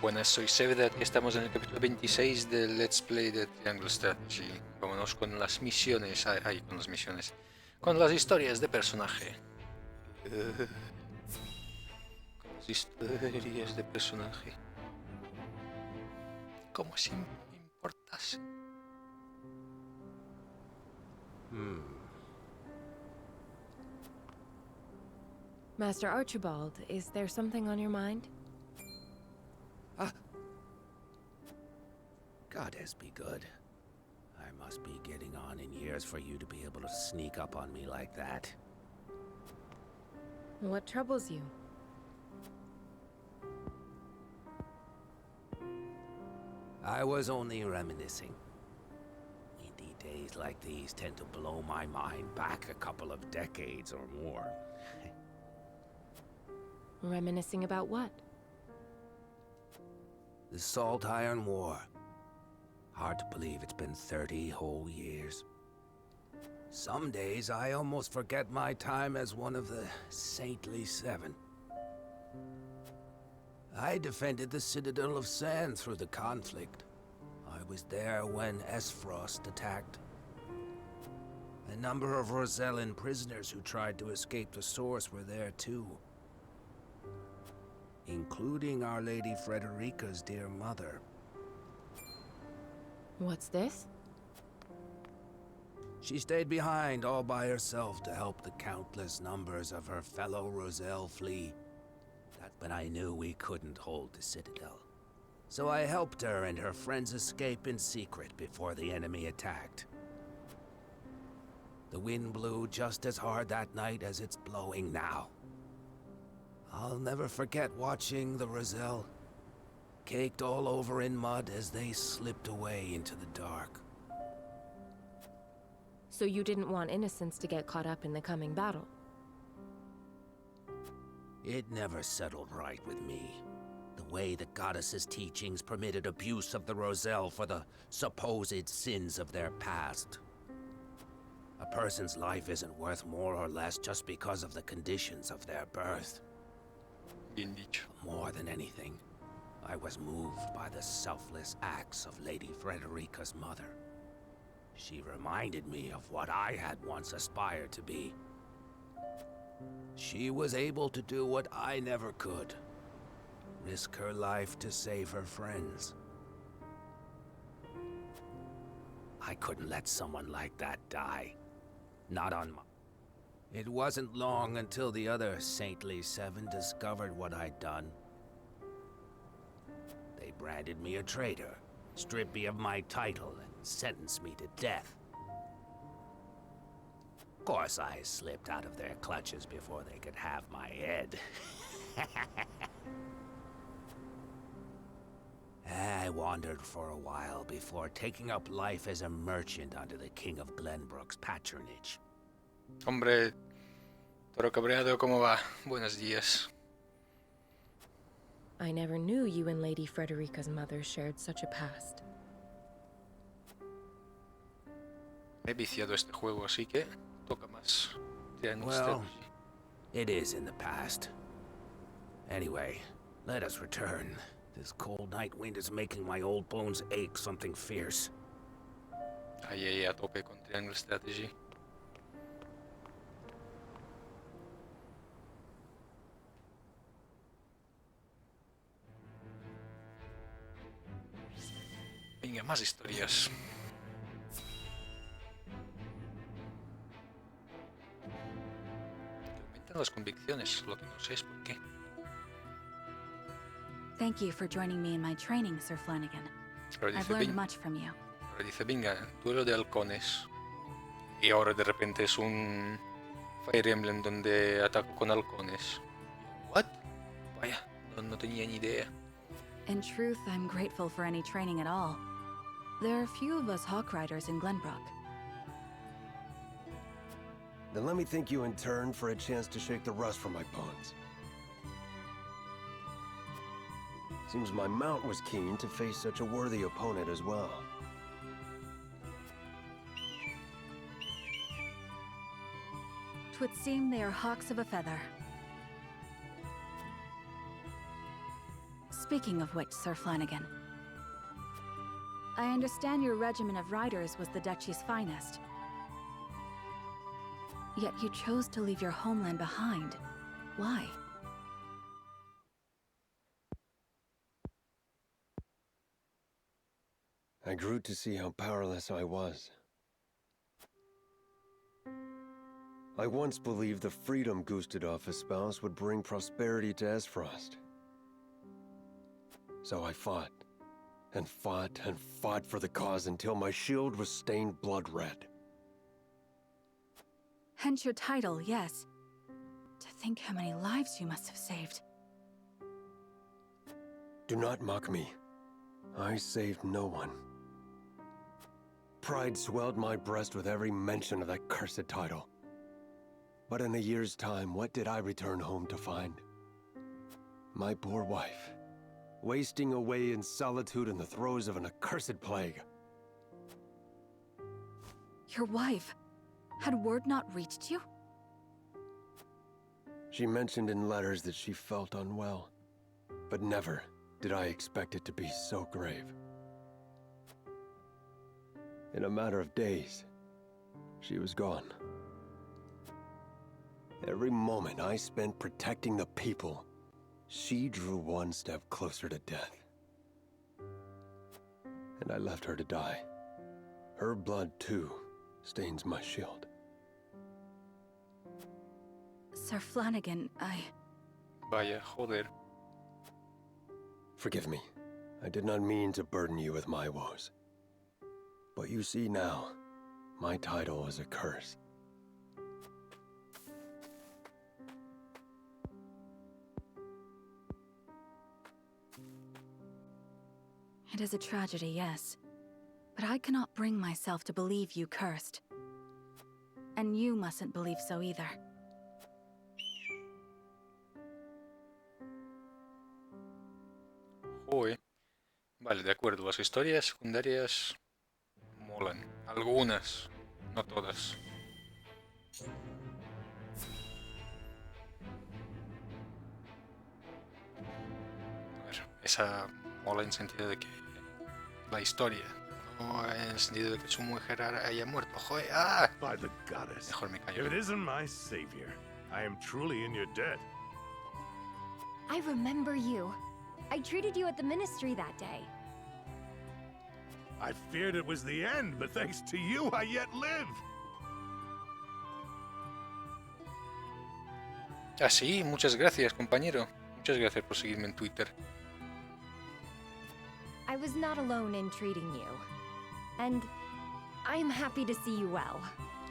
Buenas, soy Sevedat y estamos en el capítulo 26 del Let's Play de Triangle Strategy. Vámonos con las misiones, con las historias de personaje. Con las historias de personaje. Como si me importase. Master Archibald, is there something on your mind? Goddess be good. I must be getting on in years for you to be able to sneak up on me like that. What troubles you? I was only reminiscing. Indeed, days like these tend to blow my mind back a couple of decades or more. Reminiscing about what? The Salt Iron War. Hard to believe it's been 30 whole years. Some days I almost forget my time as one of the Saintly Seven. I defended the Citadel of Sand through the conflict. I was there when Esfrost attacked. A number of Rosellan prisoners who tried to escape the Source were there too. Including Our Lady Frederica's dear mother. What's this? She stayed behind all by herself to help the countless numbers of her fellow Roselle flee. That's when I knew we couldn't hold the Citadel. So I helped her and her friends escape in secret before the enemy attacked. The wind blew just as hard that night as it's blowing now. I'll never forget watching the Roselle, caked all over in mud as they slipped away into the dark. So you didn't want innocents to get caught up in the coming battle? It never settled right with me. The way the goddess's teachings permitted abuse of the Roselle for the supposed sins of their past. A person's life isn't worth more or less just because of the conditions of their birth. Bien dicho. More than anything, I was moved by the selfless acts of Lady Frederica's mother. She reminded me of what I had once aspired to be. She was able to do what I never could. Risk her life to save her friends. I couldn't let someone like that die. Not on my... It wasn't long until the other Saintly Seven discovered what I'd done. They branded me a traitor, stripped me of my title, and sentenced me to death. Of course, I slipped out of their clutches before they could have my head. I wandered for a while before taking up life as a merchant under the King of Glenbrook's patronage. Hombre, Toro Cabreado, ¿cómo va? Buenos días. I never knew you and Lady Frederica's mother shared such a past. Me he viciado este juego, así que toca más. Triangle Well, Strategy. it is in the past. Anyway, let us return. This cold night wind is making my old bones ache something fierce. Ahí a tope con Triangle Strategy. Venga, más historias. Que aumentan las convicciones, lo que no sé es por qué. Thank you for joining me in my training, Sir Flanagan. Ahora I've dice, learned much from you. ahora dice, venga, duelo de halcones. Y ahora de repente es un Fire Emblem donde ataco con halcones. ¿What? Vaya, no tenía ni idea. In truth, I'm grateful for any training at all. There are few of us Hawk Riders in Glenbrook. Then let me thank you in turn for a chance to shake the rust from my bones. Seems my mount was keen to face such a worthy opponent as well. Twould seem they are hawks of a feather. Speaking of which, Sir Flanagan, I understand your regiment of riders was the Duchy's finest. Yet you chose to leave your homeland behind. Why? I grew to see how powerless I was. I once believed the freedom Gustadolf espoused would bring prosperity to Esfrost. So I fought, and fought, and fought for the cause until my shield was stained blood red. Hence your title, yes. To think how many lives you must have saved. Do not mock me. I saved no one. Pride swelled my breast with every mention of that cursed title. But in a year's time, what did I return home to find? My poor wife, wasting away in solitude in the throes of an accursed plague. Your wife? Had word not reached you? She mentioned in letters that she felt unwell, but never did I expect it to be so grave. In a matter of days, she was gone. Every moment I spent protecting the people, she drew one step closer to death. And I left her to die. Her blood, too, stains my shield. Sir Flanagan, Vaya, joder. Forgive me. I did not mean to burden you with my woes. But you see now, my title is a curse. It is a tragedy, yes. But I cannot bring myself to believe you cursed. And you mustn't believe so either. Joder. Vale, de acuerdo. Las historias secundarias molan. Algunas, no todas. A ver, esa mola en sentido de que la historia, no en el sentido de que su mujer haya muerto. Joder, ¡ah! By the goddess. Mejor me callo. If it isn't my savior, I am truly in your debt. I remember you. I treated you at the ministry that day. I feared it was the end, but thanks to you, I yet live. Ah, sí, muchas gracias, compañero. Muchas gracias por seguirme en Twitter. I was not alone in treating you. And I'm happy to see you well.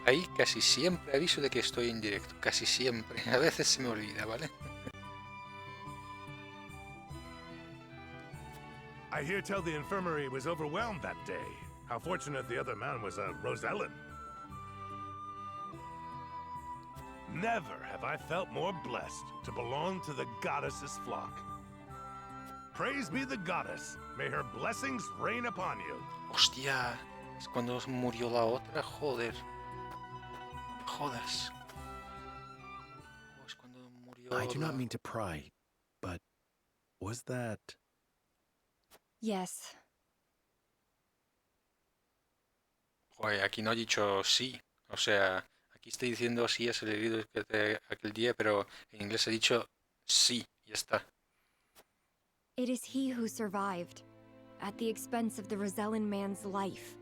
Ahí casi siempre aviso de que estoy en directo. Casi siempre. A veces se me olvida, ¿vale? I hear tell the infirmary was overwhelmed that day. How fortunate the other man was a Rosellen. Never have I felt more blessed to belong to the goddess's flock. Praise be the goddess. May her blessings rain upon you. Hostia, es cuando murió la otra, joder. Jodas. Es cuando murió I do not la- mean to pry, but was that... Yes. Joder, aquí no he dicho sí. O sea, aquí estoy diciendo sí es el herido de aquel día, pero en inglés he dicho sí, ya está. It is he who survived, at the expense of the Rosellan man's life.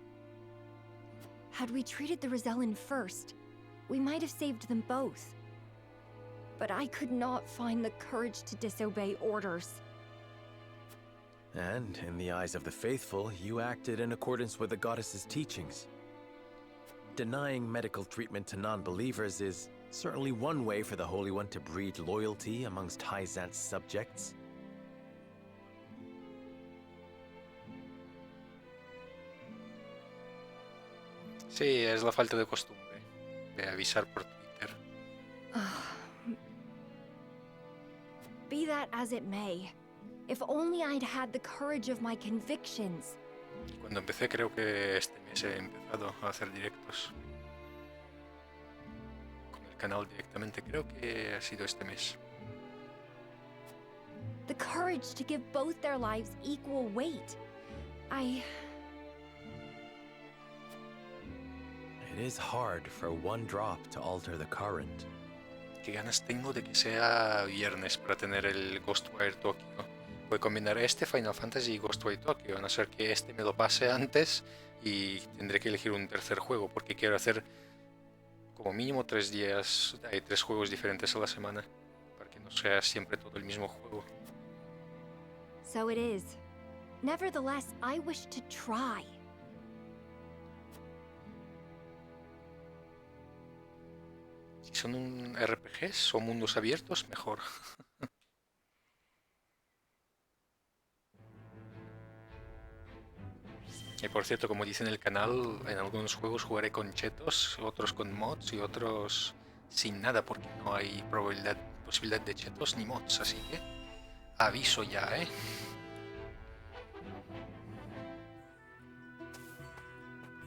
Had we treated the Rosellan first, we might have saved them both. But I could not find the courage to disobey orders. And, in the eyes of the faithful, you acted in accordance with the goddess's teachings. Denying medical treatment to non-believers is certainly one way for the Holy One to breed loyalty amongst Hyzant's subjects. Sí, es la falta de costumbre de avisar por Twitter. Be that as it may, if only I'd had the courage of my convictions. Cuando empecé, creo que este mes he empezado a hacer directos con el canal directamente. Creo que ha sido este mes. The courage to give both their lives equal weight. It is hard for one drop to alter the current. Qué ganas tengo de que sea viernes para tener el Ghostwire Tokyo. Voy a combinar este Final Fantasy y Ghostwire Tokyo, a no ser que este me lo pase antes y tendré que elegir un tercer juego porque quiero hacer como mínimo 3 días, hay 3 juegos diferentes a la semana, para que no sea siempre todo el mismo juego. So it is. Nevertheless, I wish to try. Si son un RPGs o mundos abiertos, mejor. Y por cierto, como dice en el canal, en algunos juegos jugaré con chetos, otros con mods y otros sin nada, porque no hay posibilidad de chetos ni mods, así que aviso ya, ¿eh?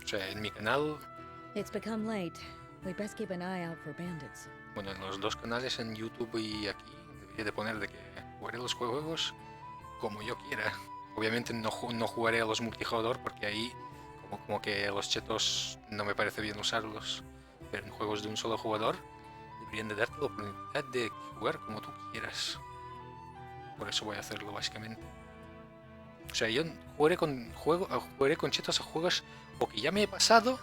O sea, en mi canal, It's become late. We best keep an eye out for bandits. bueno, en los dos canales, en YouTube y aquí, debería de poner de que jugaré los juegos como yo quiera. Obviamente no jugaré a los multijugador porque ahí como que los chetos no me parece bien usarlos. Pero en juegos de un solo jugador deberían de darte la oportunidad de jugar como tú quieras. Por eso voy a hacerlo básicamente. O sea, yo jugaré con chetos a juegos o que ya me he pasado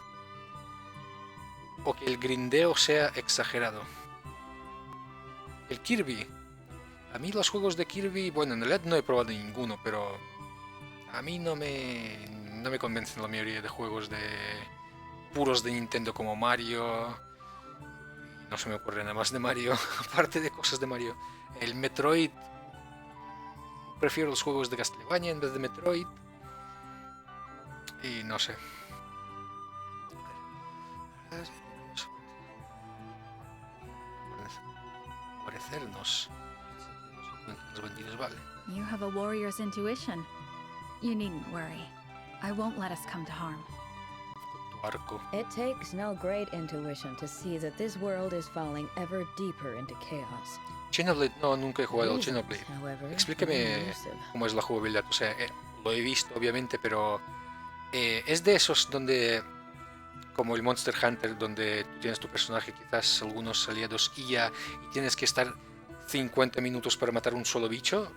o que el grindeo sea exagerado. El Kirby. A mí los juegos de Kirby, bueno, en realidad no he probado ninguno, pero a mí no me convencen la mayoría de juegos de puros de Nintendo como Mario. No se me ocurre nada más de Mario, aparte de cosas de Mario. El Metroid, prefiero los juegos de Castlevania en vez de Metroid. Y no sé. Parecernos. Los bandidos, vale. You have a warrior's intuition. You needn't worry. I won't let us come to harm. Tu arco. It takes no great intuition to see that this world is falling ever deeper into chaos. Xenoblade, no, nunca he jugado al Reasons, Xenoblade. however, Explíqueme elusive. cómo es la jugabilidad. O sea, lo he visto obviamente, pero es de esos donde, como el Monster Hunter, donde tú tienes tu personaje, quizás algunos aliados y tienes que estar 50 minutos para matar un solo bicho.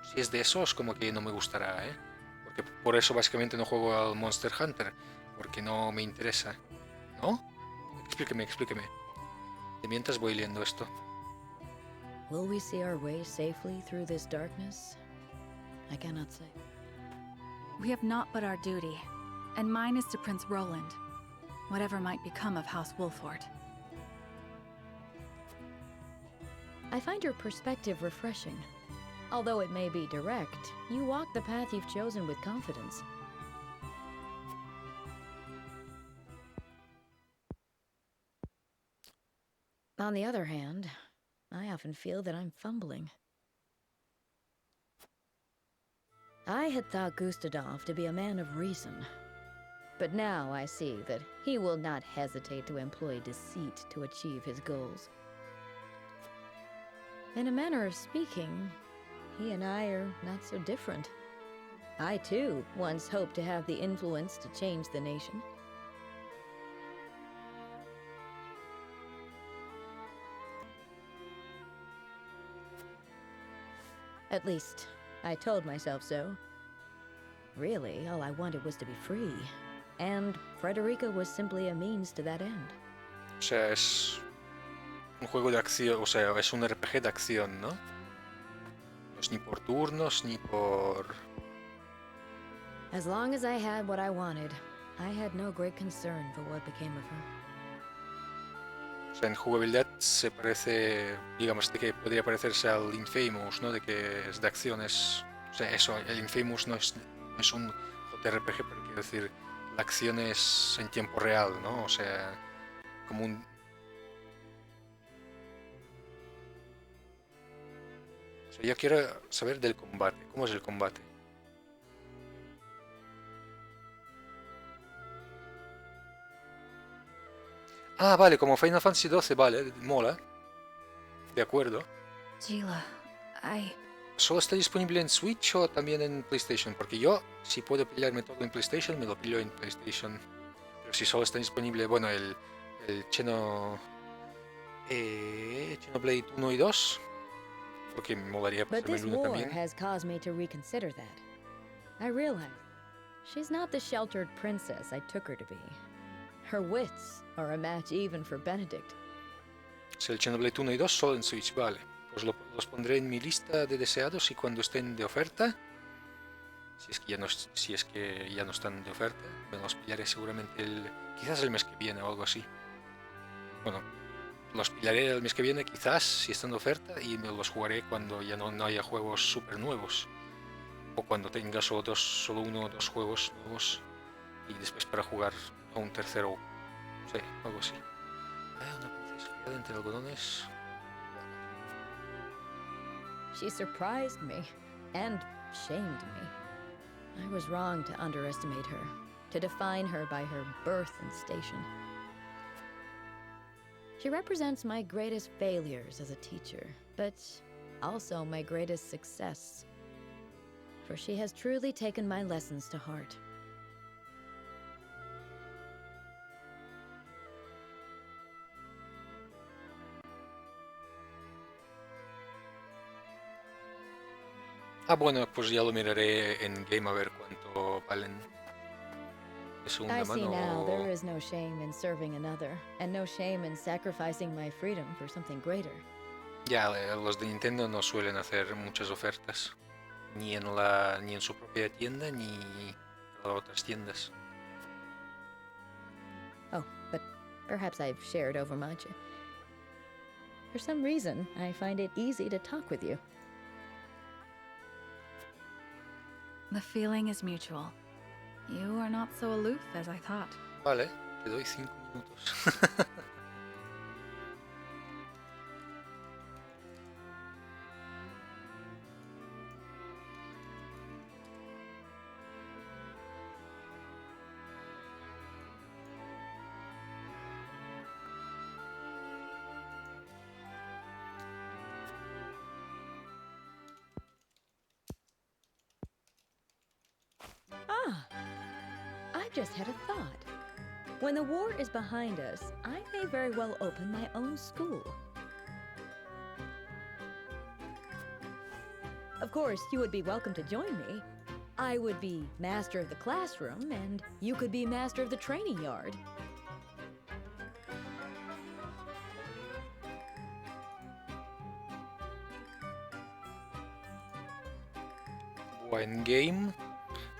Si es de esos, como que no me gustará, ¿eh? Porque por eso básicamente no juego al Monster Hunter, porque no me interesa. ¿No? Explíqueme. De mientras voy leyendo esto. Will we see our way safely through this darkness? I cannot say. We have naught but our duty, and mine is to Prince Roland, whatever might become of House Wolford. I find your perspective refreshing. Although it may be direct, you walk the path you've chosen with confidence. On the other hand, I often feel that I'm fumbling. I had thought Gustadov to be a man of reason, but now I see that he will not hesitate to employ deceit to achieve his goals. In a manner of speaking, he and I are not so different. I, too, once hoped to have the influence to change the nation. At least, I told myself so. Really, all I wanted was to be free, and Frederica was simply a means to that end. O sea, es un juego de acción, o sea, es un RPG de acción, ¿no? No es ni por turnos, ni por... As long as I had what I wanted, I had no great concern for what became of her. O sea, en jugabilidad se parece, digamos, de que podría parecerse al Infamous, ¿no? De que es de acciones. O sea, eso, el Infamous no es un JRPG, pero quiero decir, la acción es en tiempo real, ¿no? O sea, como un... O sea, yo quiero saber del combate. ¿Cómo es el combate? Ah, vale, como Final Fantasy XII, vale, mola. De acuerdo. Gila, ¿Solo está disponible en Switch o también en PlayStation? Porque yo, si puedo pillarme todo en PlayStation, me lo pillo en PlayStation. Pero si solo está disponible, bueno, el Xenoblade 1 y 2, porque me molaría But pasarme this el 1 war también. has caused me to reconsider that. I realize she's not the sheltered princess I took her to be. Her wits are a match even for Benedict. Si el Xenoblade 1 y 2 solo en Switch, vale. Pues los pondré en mi lista de deseados y cuando estén de oferta, si es que ya no están de oferta, me los pillaré seguramente quizás el mes que viene o algo así. Bueno, los pillaré el mes que viene quizás si están de oferta y me los jugaré cuando ya no haya juegos súper nuevos. O cuando tenga solo uno o dos juegos nuevos y después para jugar a un tercero, sí, algo así. Una princesa criada entre algodones. She surprised me and shamed me. I was wrong to underestimate her, to define her by her birth and station. She represents my greatest failures as a teacher, but also my greatest success. For she has truly taken my lessons to heart. Bueno, pues ya lo miraré en game a ver cuánto valen de segunda I see mano. now there is no shame in serving another, and no shame in sacrificing my freedom for something greater. Ya, los de Nintendo no suelen hacer muchas ofertas, ni en su propia tienda ni en otras tiendas. Oh, but perhaps I've shared overmuch. For some reason, I find it easy to talk with you. The feeling is mutual. You are not so aloof as I thought. Vale, te doy 5 minutos. I've just had a thought. When the war is behind us, I may very well open my own school. Of course, you would be welcome to join me. I would be master of the classroom, and you could be master of the training yard. Buen game.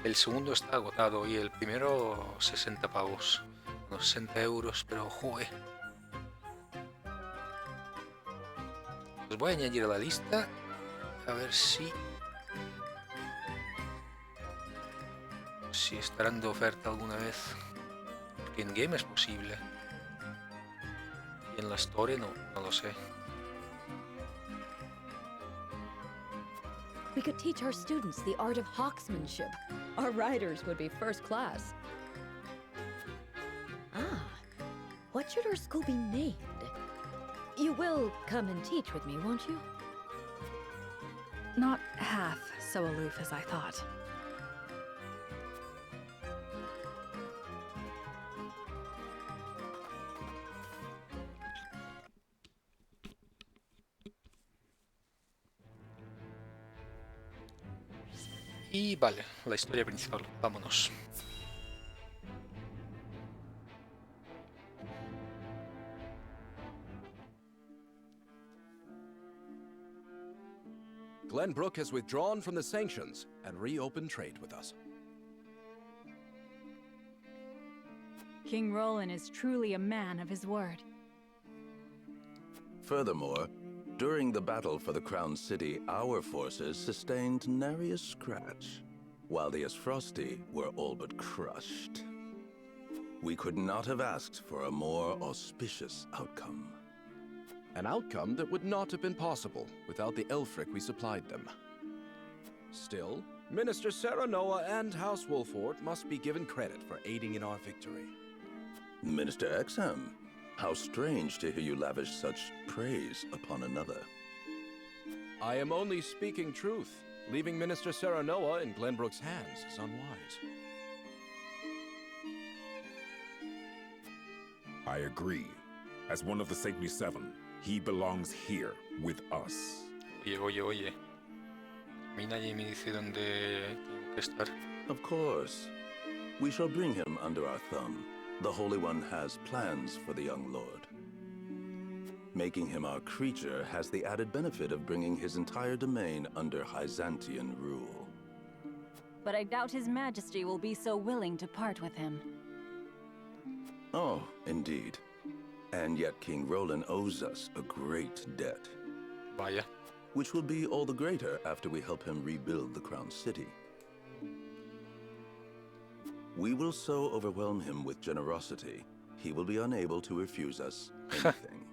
El segundo está agotado y el primero 60 pavos. Unos 60 euros, pero joder. Los voy a añadir a la lista. A ver si estarán de oferta alguna vez. Porque en game es posible. Y en la store no lo sé. We could teach our students the art of hawksmanship. Our riders would be first class. What should our school be named? You will come and teach with me, won't you? Not half so aloof as I thought. Y vale, la historia principal. Vámonos. Glenbrook has withdrawn from the sanctions and reopened trade with us. King Roland is truly a man of his word. Furthermore, during the battle for the Crown City, our forces sustained nary a scratch, while the Asfrosti were all but crushed. We could not have asked for a more auspicious outcome. An outcome that would not have been possible without the Elfric we supplied them. Still, Minister Serenoa and House Wolford must be given credit for aiding in our victory. Minister Exham, how strange to hear you lavish such praise upon another. I am only speaking truth. Leaving Minister Serenoa in Glenbrook's hands is unwise. I agree. As one of the Saintly Seven, he belongs here with us. Oye. A mí nadie me dice dónde tengo que estar. Of course. We shall bring him under our thumb. The Holy One has plans for the young lord. Making him our creature has the added benefit of bringing his entire domain under Hyzantian rule. But I doubt His Majesty will be so willing to part with him. Oh, indeed. And yet King Roland owes us a great debt. Vaya. Which will be all the greater after we help him rebuild the Crown City. We will so overwhelm him with generosity, he will be unable to refuse us anything.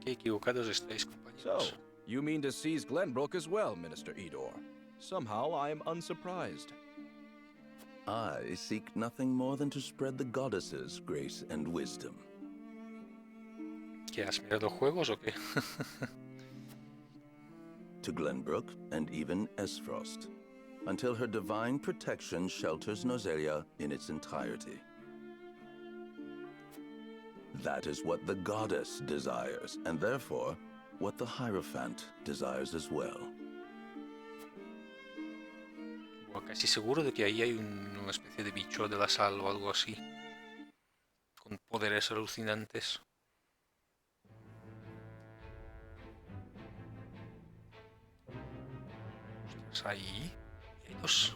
Qué equivocados estáis, compañeros. So, you mean to seize Glenbrook as well, Minister Edor? Somehow I am unsurprised. I seek nothing more than to spread the goddess's grace and wisdom. ¿Qué has mirado juegos o qué? To Glenbrook and even Esfrost, until her divine protection shelters Nozelia in its entirety. That is what the goddess desires, and therefore, what the Hierophant desires as well. Casi seguro de que ahí hay una especie de bicho de la sal o algo así. Con poderes alucinantes. Ostras, ahí. Hay dos.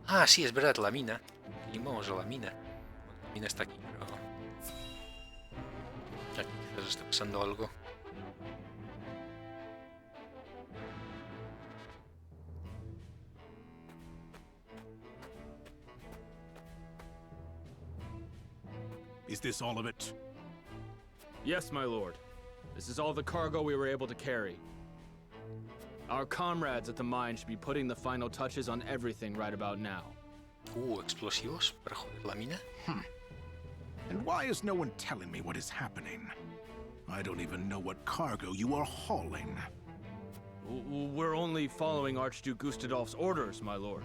Ah, sí, es verdad, la mina. Y vamos a la mina. Bueno, la mina está aquí, pero... Aquí quizás está pasando algo. Is this all of it? Yes, my lord. This is all the cargo we were able to carry. Our comrades at the mine should be putting the final touches on everything right about now. Explosivos para joder la mina. And why is no one telling me what is happening? I don't even know what cargo you are hauling. We're only following Archduke Gustadolf's orders, my lord.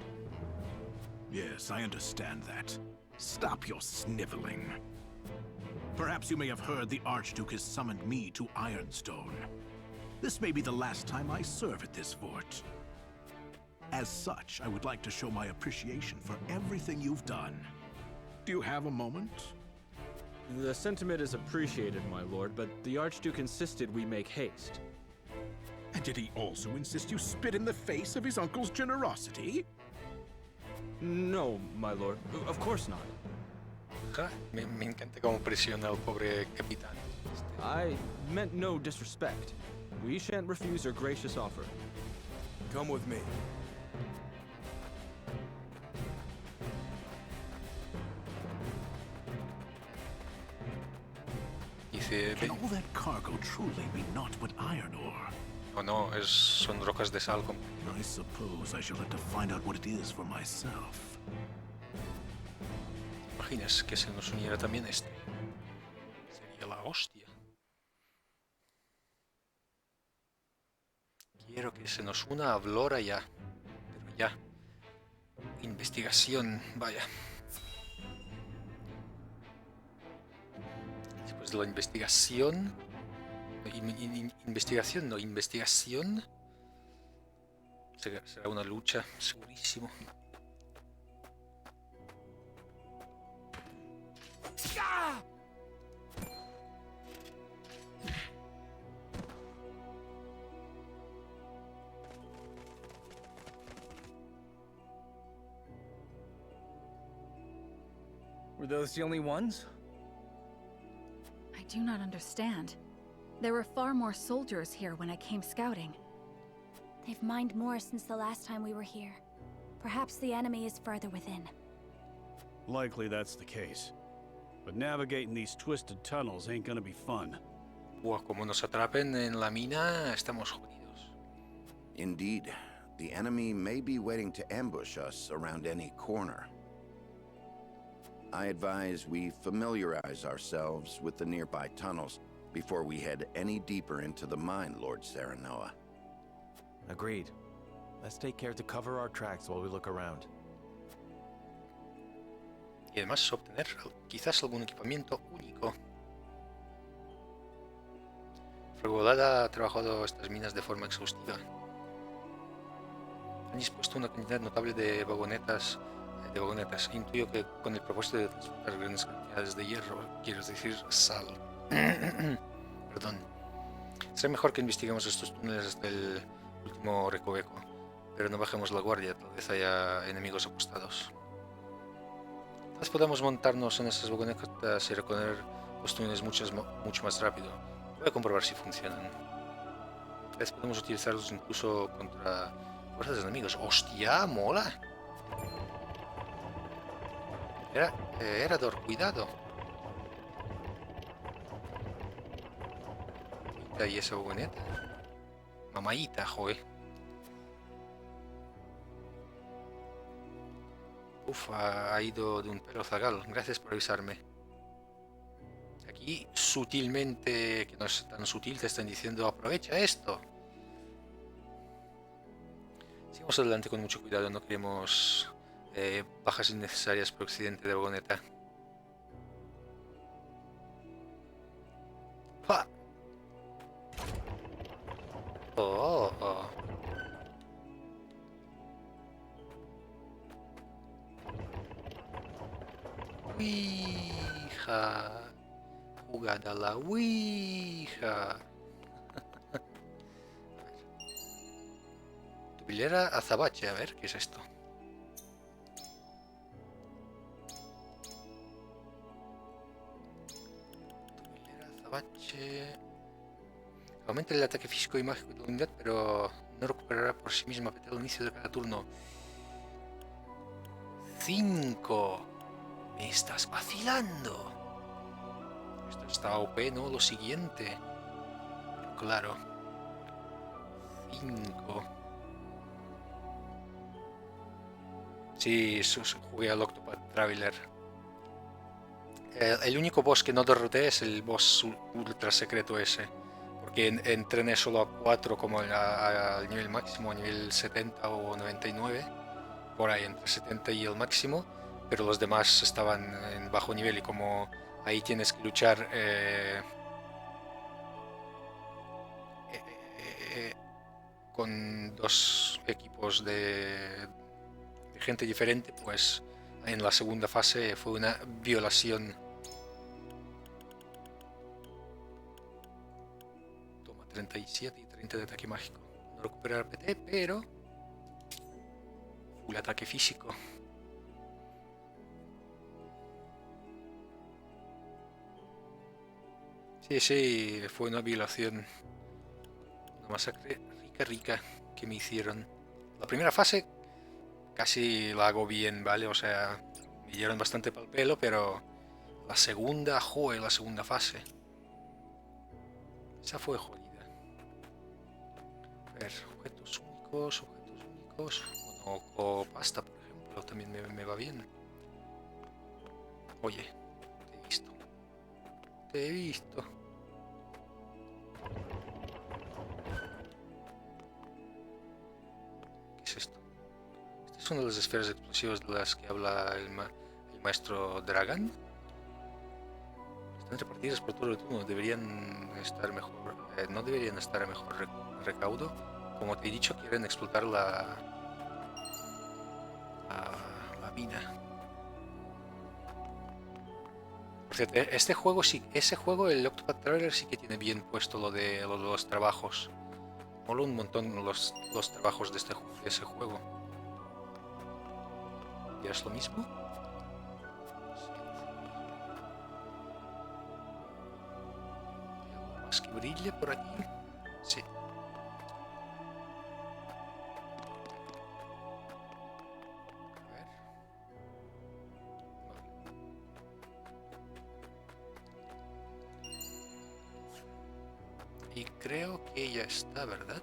Yes, I understand that. Stop your sniveling. Perhaps you may have heard the Archduke has summoned me to Ironstone. This may be the last time I serve at this fort. As such, I would like to show my appreciation for everything you've done. Do you have a moment? The sentiment is appreciated, my lord, but the Archduke insisted we make haste. And did he also insist you spit in the face of his uncle's generosity? No, my lord. Of course not. Me encanta cómo presiona al pobre capitán. I meant no disrespect. We shan't refuse your gracious offer. Come with me. Dice... Can all that cargo truly be naught but iron ore? No, son rocas de sal. I suppose I shall have to find out what it is for myself. ¿Imaginas que se nos uniera también este? Sería la hostia. Quiero que se nos una a Vlora ya. Pero ya. Investigación, vaya. Después de la investigación... investigación. Será una lucha, segurísimo. Were those the only ones? I do not understand. There were far more soldiers here when I came scouting. They've mined more since the last time we were here. Perhaps the enemy is further within. Likely that's the case. But navigating these twisted tunnels ain't gonna be fun. Buah, como nos atrapen en la mina, estamos jodidos. Indeed. The enemy may be waiting to ambush us around any corner. I advise we familiarize ourselves with the nearby tunnels before we head any deeper into the mine, Lord Serenoa. Agreed. Let's take care to cover our tracks while we look around. Y además obtener quizás algún equipamiento único. Fregoldad ha trabajado estas minas de forma exhaustiva. Han dispuesto una cantidad notable de vagonetas. Intuyo que con el propósito de transportar grandes cantidades de hierro, quiero decir sal. Perdón. Será mejor que investiguemos estos túneles hasta el último recoveco, pero no bajemos la guardia, tal vez haya enemigos apostados. Tal vez podamos montarnos en esas vagonetas y recorrer los túneles mucho más rápido. Voy a comprobar si funcionan. Tal vez podemos utilizarlos incluso contra fuerzas enemigos. ¡Hostia! ¡Mola! Erador, cuidado. Y esa vagoneta. Mamaita, joder. Uf, ha ido de un pelo zagal. Gracias por avisarme. Aquí, sutilmente, que no es tan sutil, te están diciendo aprovecha esto. Sigamos adelante con mucho cuidado, no queremos bajas innecesarias por accidente de vagoneta. ¡Ja! Oh. Ouija. Jugada a la Ouija. Tubilera azabache, a ver, ¿qué es esto? Tubilera azabache. Aumenta el ataque físico y mágico de la unidad, pero no recuperará por sí misma al inicio de cada turno. 5. Me estás vacilando. Esto está OP, ¿no? Lo siguiente. Claro. 5. Sí, jugué al Octopath Traveler. El único boss que no derroté es el boss ultra secreto ese. Porque entrené solo a 4 como al nivel máximo, a nivel 70 o 99. Por ahí, entre 70 y el máximo. Pero los demás estaban en bajo nivel y como ahí tienes que luchar con 2 equipos de gente diferente, pues en la segunda fase fue una violación. Toma 37 y 30 de ataque mágico. No recuperar PT, pero full ataque físico. Sí, fue una violación. Una masacre rica que me hicieron. La primera fase casi la hago bien, ¿vale? O sea, me dieron bastante pal pelo, pero la segunda, joder, la segunda fase. Esa fue jodida. A ver, objetos únicos. Bueno, o pasta, por ejemplo, también me va bien. Oye, te he visto. ¿Qué es esto? Esta es una de las esferas explosivas de las que habla el maestro Dragan. Están repartidas por todo el turno. Deberían estar mejor. No deberían estar a mejor recaudo. Como te he dicho, quieren explotar la mina. Por cierto, ese juego, el Octopath Traveler, sí que tiene bien puesto lo de los trabajos. Mola un montón los trabajos de ese juego. ¿Ya es lo mismo? ¿Algo más que brille por aquí? Sí. Y creo que ya está, ¿verdad?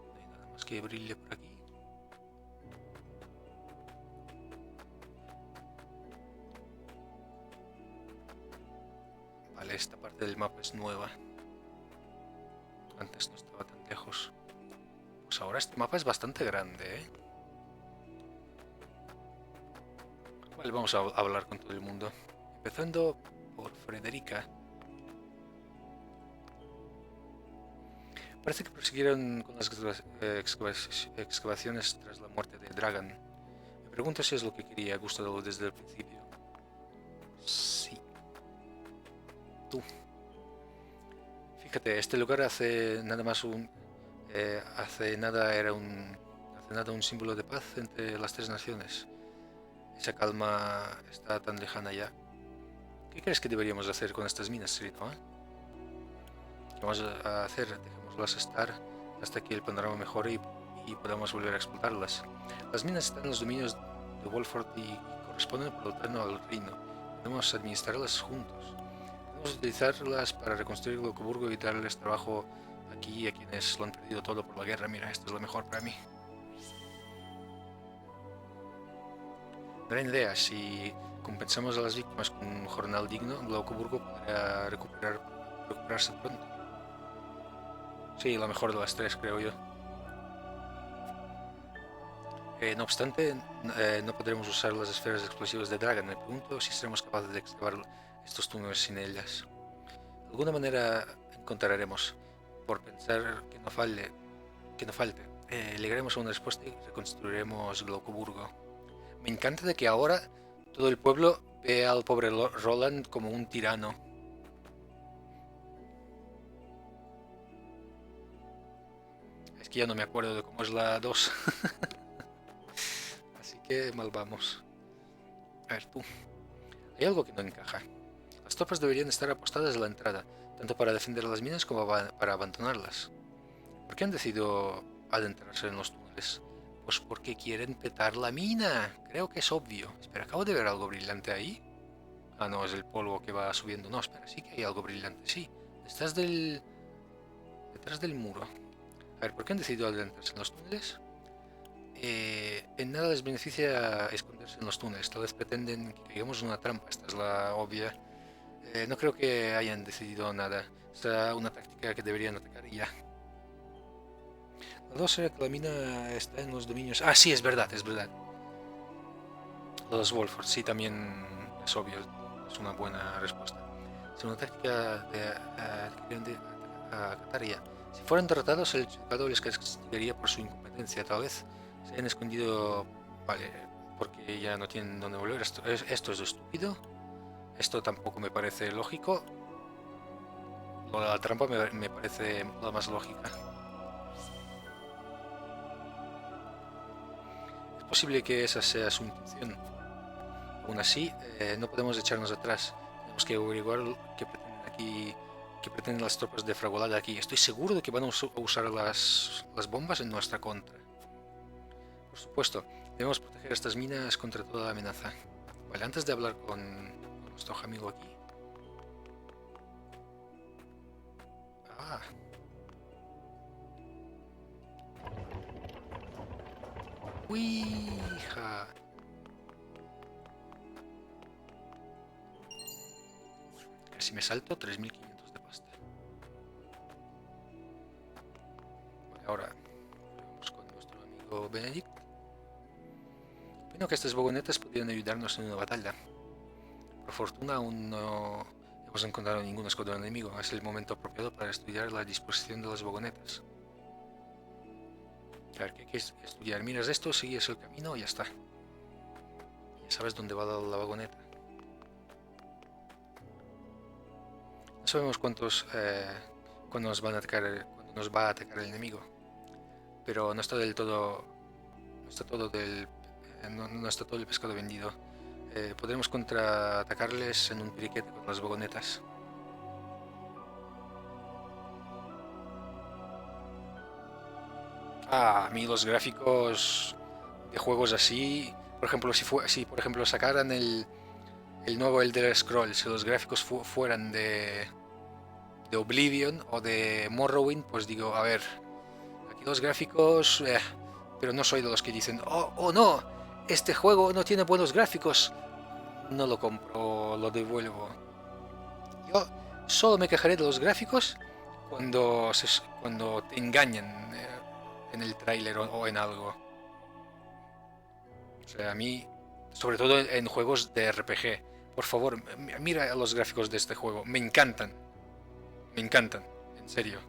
No hay nada más que brille por aquí. Vale, esta parte del mapa es nueva. Antes no estaba tan lejos. ahora este mapa es bastante grande, ¿eh? Vale, vamos a hablar con todo el mundo. Empezando por Frederica. Parece que prosiguieron con las excavaciones tras la muerte de Dragan. Me pregunto si es lo que quería Gustavo desde el principio. Sí. Tú. Fíjate, este lugar hace nada era un símbolo de paz entre las tres naciones. Esa calma está tan lejana ya. ¿Qué crees que deberíamos hacer con estas minas, Srinoa? ¿Qué vamos a hacer? Dejémoslas estar hasta que el panorama mejore y podamos volver a explotarlas. Las minas están en los dominios de Wolford y corresponden por lo tanto al reino. Podemos administrarlas juntos. Podemos utilizarlas para reconstruir Glocoburgo y darles trabajo aquí a quienes lo han perdido todo por la guerra. Mira, esto es lo mejor para mí. Gran idea, si compensamos a las víctimas con un jornal digno, Glocoburgo podrá recuperarse pronto. Sí, la mejor de las tres, creo yo. No obstante, no podremos usar las esferas explosivas de Dragan. Me pregunto si seremos capaces de excavar estos túneles sin ellas. De alguna manera encontraremos, por pensar que no falte, llegaremos a una respuesta y reconstruiremos Glocoburgo. Me encanta de que ahora todo el pueblo ve al pobre Roland como un tirano. Es que ya no me acuerdo de cómo es la 2. Así que mal vamos. A ver, tú. Hay algo que no encaja. Las tropas deberían estar apostadas a la entrada, tanto para defender las minas como para abandonarlas. ¿Por qué han decidido adentrarse en los túneles? Pues porque quieren petar la mina. Creo que es obvio. Espera, acabo de ver algo brillante ahí. Ah, no, es el polvo que va subiendo. No, espera, sí que hay algo brillante. Sí, detrás del muro. A ver, ¿por qué han decidido adentrarse en los túneles? En nada les beneficia esconderse en los túneles. Tal vez pretenden que caigamos en una trampa. Esta es la obvia. No creo que hayan decidido nada. Esta es una táctica que deberían atacar y ya. La 2 era que la mina está en los dominios... Ah, sí, es verdad, es verdad. Los Wolford, sí, también es obvio. Es una buena respuesta. Es una táctica de acatar ya. Si fueran derrotados, el jugador les castigaría por su incompetencia. Tal vez se hayan escondido... Vale, porque ya no tienen dónde volver. Esto es estúpido. Esto tampoco me parece lógico. Lo de la trampa me parece la más lógica. Es posible que esa sea su intención. Aún así, no podemos echarnos atrás. Tenemos que averiguar qué pretenden aquí, qué pretenden las tropas de Fragolada aquí. Estoy seguro de que van a usar las bombas en nuestra contra. Por supuesto, debemos proteger estas minas contra toda la amenaza. Vale, antes de hablar con nuestro amigo aquí. Ah. Uy, hija. Casi me salto 3.500 de pasta. Vale, ahora vamos con nuestro amigo Benedict. Opino que estas vagonetas podrían ayudarnos en una batalla. Por fortuna aún no hemos encontrado ningún escuadrón enemigo. Es el momento apropiado para estudiar la disposición de las vagonetas. A ver, ¿qué hay que estudiar? Miras esto, sigues el camino y ya está. Ya sabes dónde va la vagoneta. No sabemos cuándo nos va a atacar el enemigo. Pero no está del todo. No está todo el pescado vendido. Podremos contraatacarles en un periquete con las vagonetas. A mí los gráficos de juegos así, por ejemplo, si por ejemplo sacaran el nuevo Elder Scrolls, si los gráficos fueran de Oblivion o de Morrowind, pues digo, a ver, aquí los gráficos, pero no soy de los que dicen, oh no, este juego no tiene buenos gráficos, no lo compro, lo devuelvo. Yo solo me quejaré de los gráficos cuando te engañan en el tráiler o en algo. O sea, a mí, sobre todo en juegos de RPG, por favor, mira los gráficos de este juego, me encantan, en serio.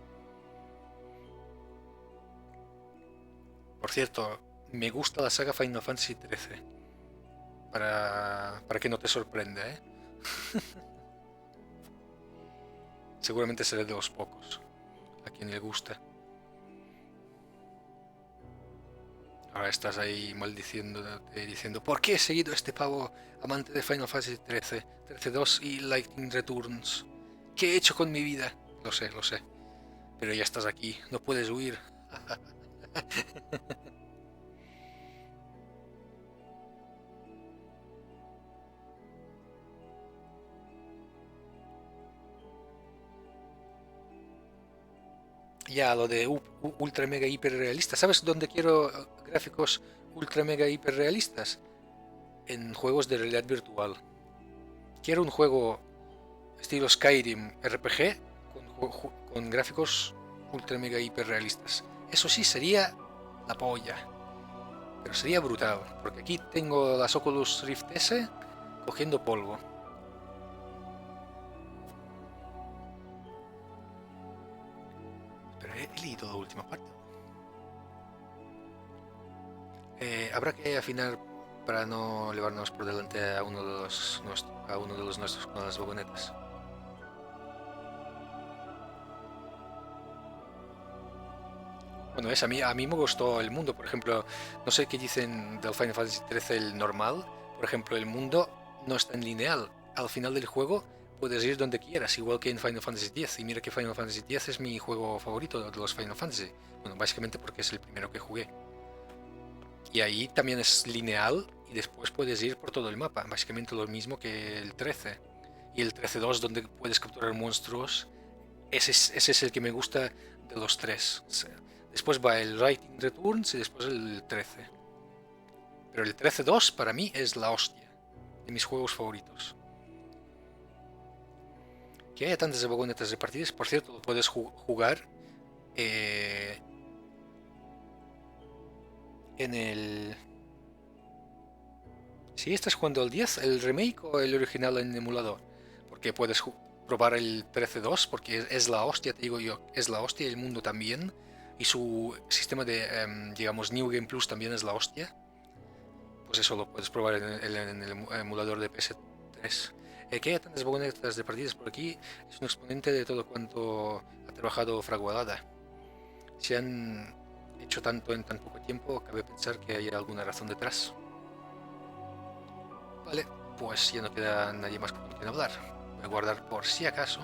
Por cierto, me gusta la saga Final Fantasy XIII, para que no te sorprenda, ¿eh? Seguramente seré de los pocos a quien le gusta. Ahora estás ahí maldiciéndote, diciendo ¿por qué he seguido a este pavo amante de Final Fantasy XIII, 13-2 y Lightning Returns? ¿Qué he hecho con mi vida? Lo sé. Pero ya estás aquí, no puedes huir. Ya, lo de ultra mega hiper realista. ¿Sabes dónde quiero gráficos ultra mega hiper realistas? En juegos de realidad virtual. Quiero un juego estilo Skyrim RPG con gráficos ultra mega hiper realistas. Eso sí sería la polla. Pero sería brutal, porque aquí tengo las Oculus Rift S cogiendo polvo. He leído la última parte. Habrá que afinar para no llevarnos por delante a uno de los nuestros con las vagonetas. Bueno, a mí me gustó el mundo, por ejemplo, no sé qué dicen del Final Fantasy XIII el normal, por ejemplo, el mundo no es tan lineal. Al final del juego puedes ir donde quieras, igual que en Final Fantasy X. Y mira que Final Fantasy X es mi juego favorito de los Final Fantasy. Bueno, básicamente porque es el primero que jugué. Y ahí también es lineal y después puedes ir por todo el mapa. Básicamente lo mismo que el 13. Y el 13-2 donde puedes capturar monstruos. Ese es el que me gusta de los tres. O sea, después va el Lightning Returns y después el 13. Pero el 13-2 para mí es la hostia. De mis juegos favoritos. Que haya tantas vagonetas repartidas, por cierto, lo puedes jugar en el... Si estás jugando el 10, el remake o el original en emulador, porque puedes probar el 13-2, porque es la hostia, te digo yo, es la hostia, el mundo también, y su sistema de, digamos, New Game Plus también es la hostia. Pues eso lo puedes probar en el emulador de PS3. Que haya tantas vagonetas de partidas por aquí es un exponente de todo cuanto ha trabajado Fragualada. Si han hecho tanto en tan poco tiempo, cabe pensar que haya alguna razón detrás. Vale, pues ya no queda nadie más con quien hablar. Voy a guardar por si acaso.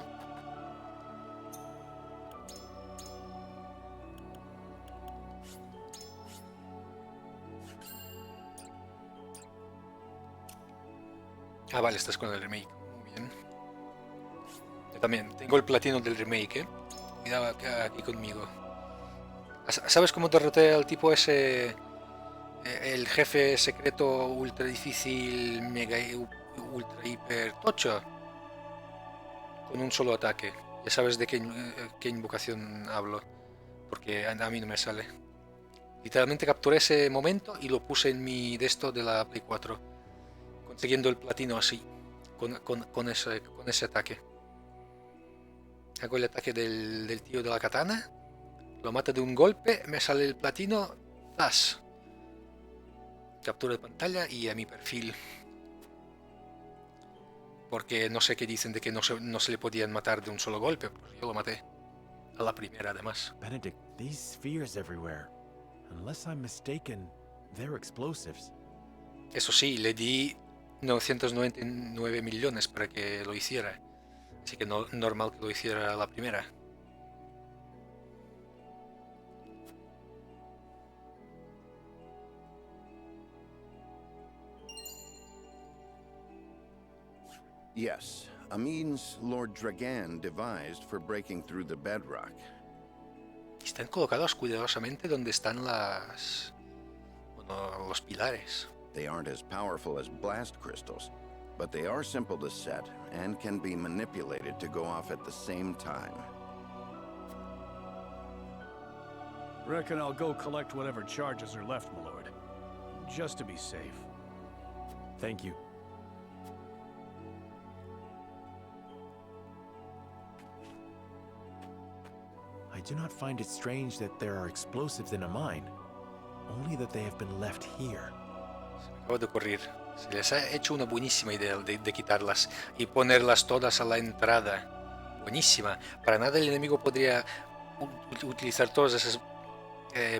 Ah, vale, estás con el remake. Muy bien. Yo también tengo el platino del remake, ¿eh? Cuidado aquí conmigo. ¿Sabes cómo derroté al tipo ese? El jefe secreto ultra difícil, mega ultra hiper tocho. Con un solo ataque. Ya sabes de qué invocación hablo. Porque a mí no me sale. Literalmente capturé ese momento y lo puse en mi de la Play 4. Consiguiendo el platino así, con ese ataque. Hago el ataque del tío de la katana, lo mata de un golpe, me sale el platino, ¡tas! Captura de pantalla y a mi perfil. Porque no sé qué dicen de que no se le podían matar de un solo golpe, pues yo lo maté. A la primera, además. Benedict, these spheres everywhere. Unless I'm mistaken, they're explosives. Eso sí, le di 999 millones para que lo hiciera. Así que no normal que lo hiciera a la primera. Yes, a means Lord Dragan devised for breaking through the bedrock. Están colocados cuidadosamente donde están los pilares. They aren't as powerful as blast crystals, but they are simple to set and can be manipulated to go off at the same time. Reckon I'll go collect whatever charges are left, my lord. Just to be safe. Thank you. I do not find it strange that there are explosives in a mine, only that they have been left here. Acabo de ocurrir. Se les ha hecho una buenísima idea de quitarlas y ponerlas todas a la entrada. Buenísima. Para nada el enemigo podría utilizar todas esas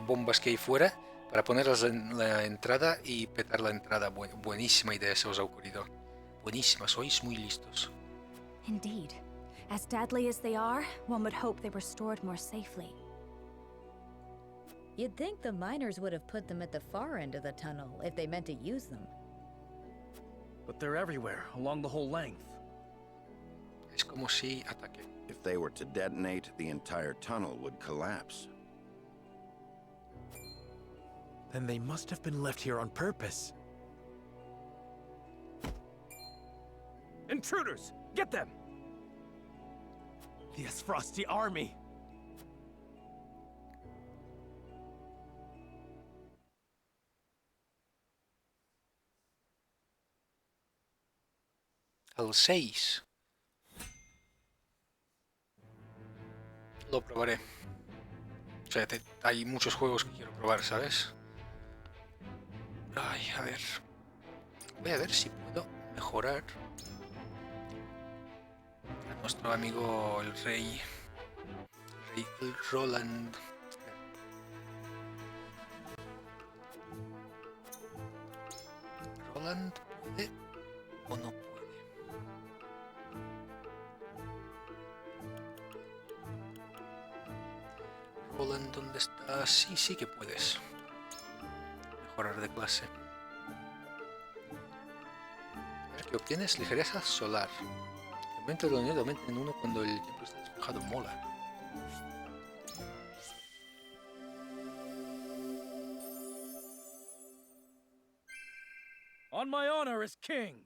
bombas que hay fuera para ponerlas en la entrada y petar la entrada. Buenísima idea se os ha ocurrido. Buenísima, sois muy listos. Indeed. As deadly as they are, one would hope they were stored more safely. You'd think the miners would have put them at the far end of the tunnel if they meant to use them. But they're everywhere, along the whole length. Es como si ataque. If they were to detonate, the entire tunnel would collapse. Then they must have been left here on purpose. Intruders! Get them! The Asfrosti army! Al 6. Lo probaré. O sea, hay muchos juegos que quiero probar, ¿sabes? Ay, a ver. Voy a ver si puedo mejorar a nuestro amigo el rey Roland. ¿Roland puede o no puede? Roland, ¿dónde está? Sí, sí que puedes. Mejorar de clase. A ver, ¿qué obtienes? Ligereza solar. Aumenta de la unidad, aumenta en 1 cuando el tiempo está despejado. Mola. On my honor as king!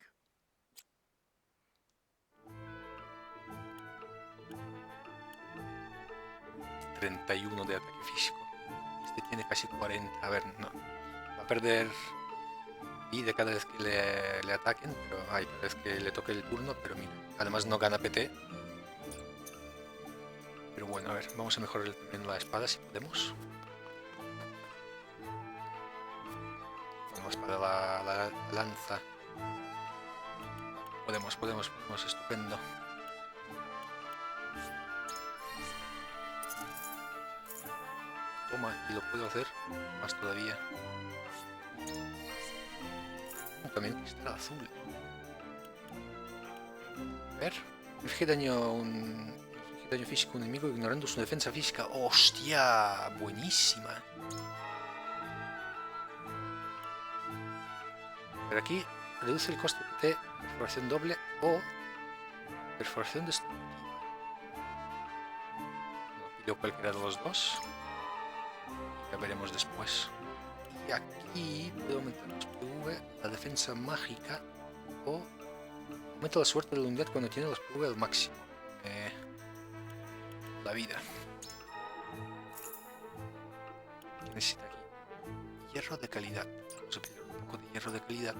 ...31 de ataque físico. Este tiene casi 40. A ver, no. Va a perder vida cada vez que le ataquen, pero cada vez que le toque el turno, pero mira, además no gana PT. Pero bueno, a ver, vamos a mejorar también la espada si podemos. Bueno, la espada, la lanza. Podemos, estupendo. Toma, y lo puedo hacer más todavía. También cristal azul. A ver. Inflige daño físico a un enemigo ignorando su defensa física. ¡Hostia! Buenísima. Pero aquí reduce el coste de perforación doble o perforación destructiva. No pido cualquiera de los dos. Ya veremos después. Y aquí puedo aumentar los PV, la defensa mágica o aumenta la suerte de la unidad cuando tiene los PV al máximo. La vida. ¿Qué necesita aquí? Hierro de calidad. Vamos a pedir un poco de hierro de calidad.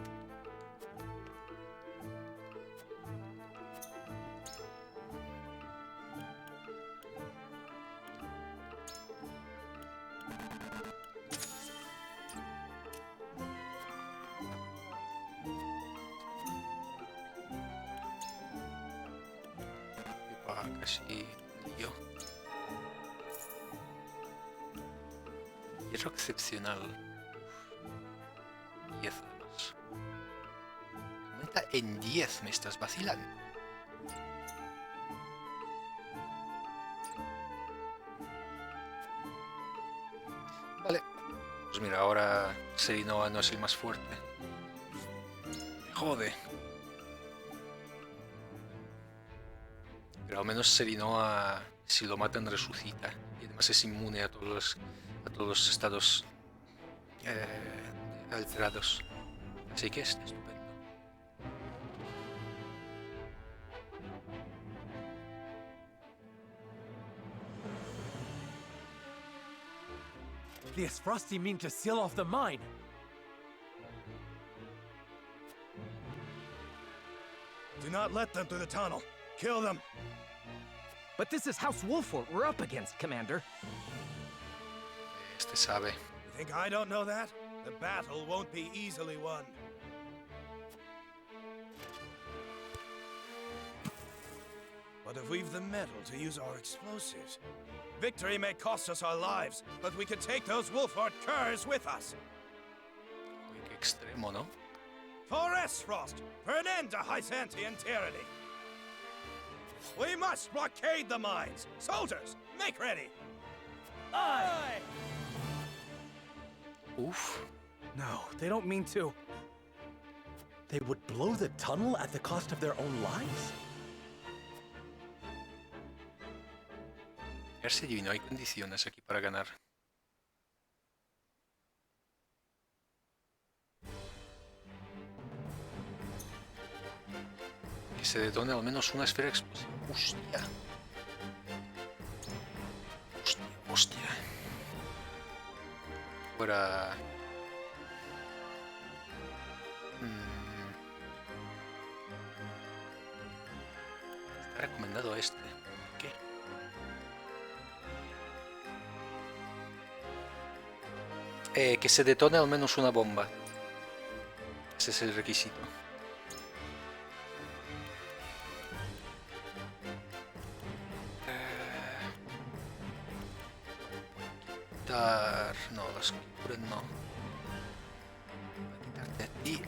Casi lío. Hierro excepcional. 10 además. Aumenta en 10, me estás vacilando. Vale. Pues mira, ahora Serinoa no es el más fuerte. Me jode. Pero al menos Serinoa, si lo matan, resucita. Y además es inmune a todos los estados alterados. Así que es estupendo. The Asfrosti mean to seal off the mine. Do not let them through the tunnel. Kill them. But this is House Wolfort we're up against, Commander. Este sabe. You think I don't know that? The battle won't be easily won. But if we've the metal to use our explosives, victory may cost us our lives, but we could take those Wolfort curs with us. Uy, qué extremo, ¿no? For Esfrost, for an end to Hyzantian tyranny. We must blockade the mines. Soldiers, make ready. Aye! Uf. No, they don't mean to. They would blow the tunnel at the cost of their own lives? En serio, y no hay condiciones aquí para ganar. Que se detone al menos una esfera explosiva. Hostia. Hostia, hostia. Fuera... Está recomendado este. ¿Qué? Que se detone al menos una bomba. Ese es el requisito. No, las curas no. Voy a quitarte a ti.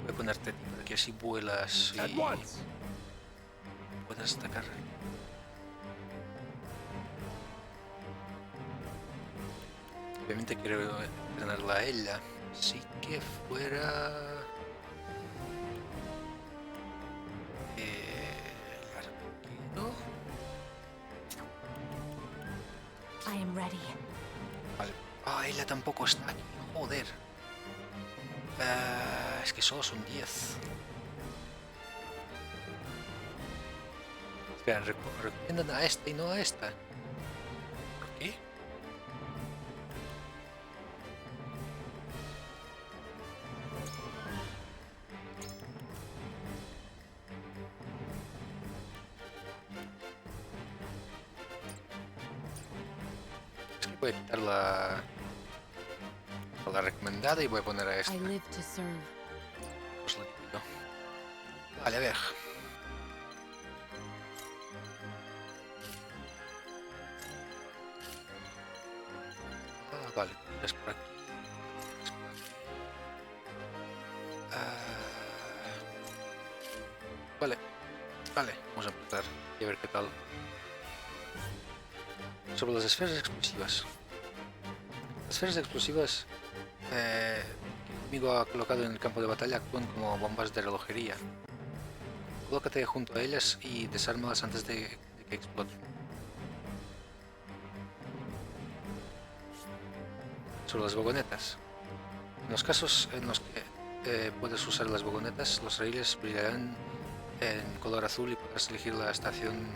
Voy a ponerte a ti para que así vuelas y puedas atacar. Obviamente quiero ganarla a ella. Si que fuera... el arquero. I am ready. Vale. Ah, ella tampoco está aquí. Joder. Es que solo son 10. Espera, recomiendan a esta y no a esta. ¿Por qué? Voy a quitar la recomendada y voy a poner a esta. I live to serve. Pues lo digo. Vale, a ver. Vale, es por aquí. Es por aquí. Vale, vale, vamos a empezar y a ver qué tal. Sobre las esferas explosivas. Las esferas explosivas que el enemigo ha colocado en el campo de batalla actúan como bombas de relojería. Colócate junto a ellas y desármalas antes de que exploten. Sobre las vagonetas. En los casos en los que puedes usar las vagonetas, los raíles brillarán en color azul y podrás elegir la estación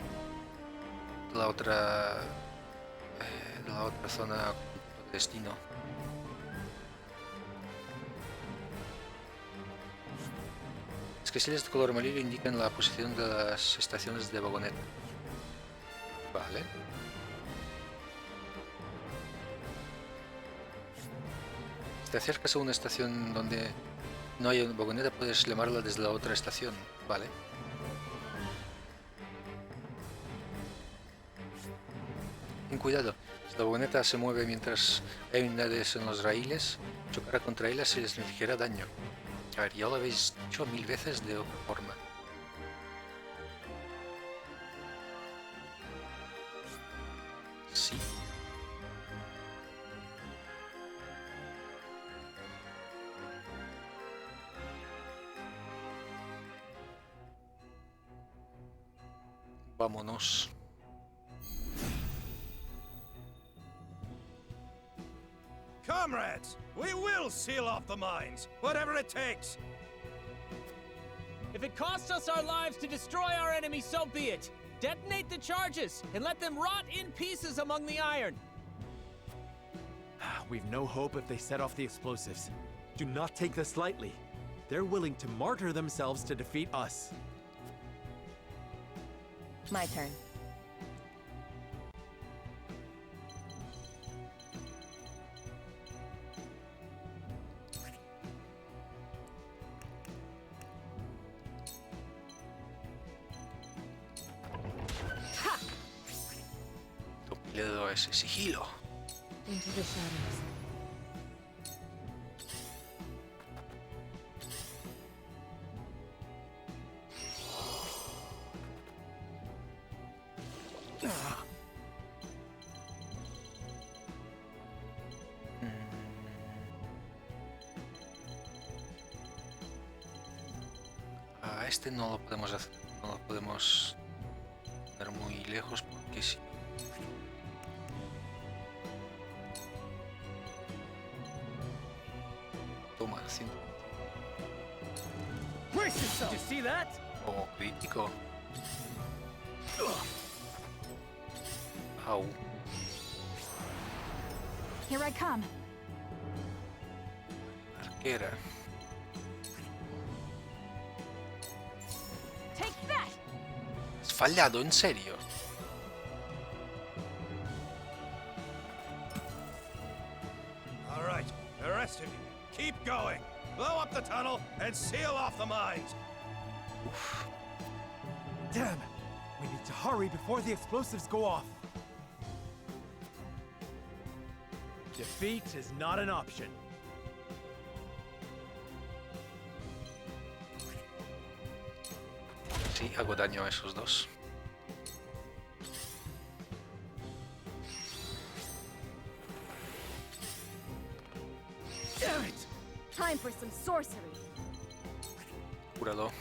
de la otra zona de destino. Las casillas de color amarillo indican la posición de las estaciones de vagoneta. Vale. Si te acercas a una estación donde no hay una vagoneta, puedes llamarla desde la otra estación. Vale. Ten cuidado. Si la vagoneta se mueve mientras hay unidades en los raíles, chocará contra ellas y les infligirá daño. A ver, ya lo habéis dicho 1000 veces de otra forma. Sí. Vámonos. Comrades, we will seal off the mines, whatever it takes. If it costs us our lives to destroy our enemy, so be it. Detonate the charges and let them rot in pieces among the iron. We've no hope if they set off the explosives. Do not take this lightly. They're willing to martyr themselves to defeat us. My turn. Le doy ese sigilo. Into the shadows. A este no lo podemos hacer, no lo podemos dar muy lejos porque si toma 100. Brace yourself! Did you see that? Oh, crítico. Au. Here I come. Arquera. Take that! ¿Has fallado en serio? All right, the rest of you, keep going. Blow up the tunnel and seal off the mines. Damn! We need to hurry before the explosives go off. Defeat is not an option. Sí, hago daño a esos dos. Damn it! Time for some sorcery. Cúralo.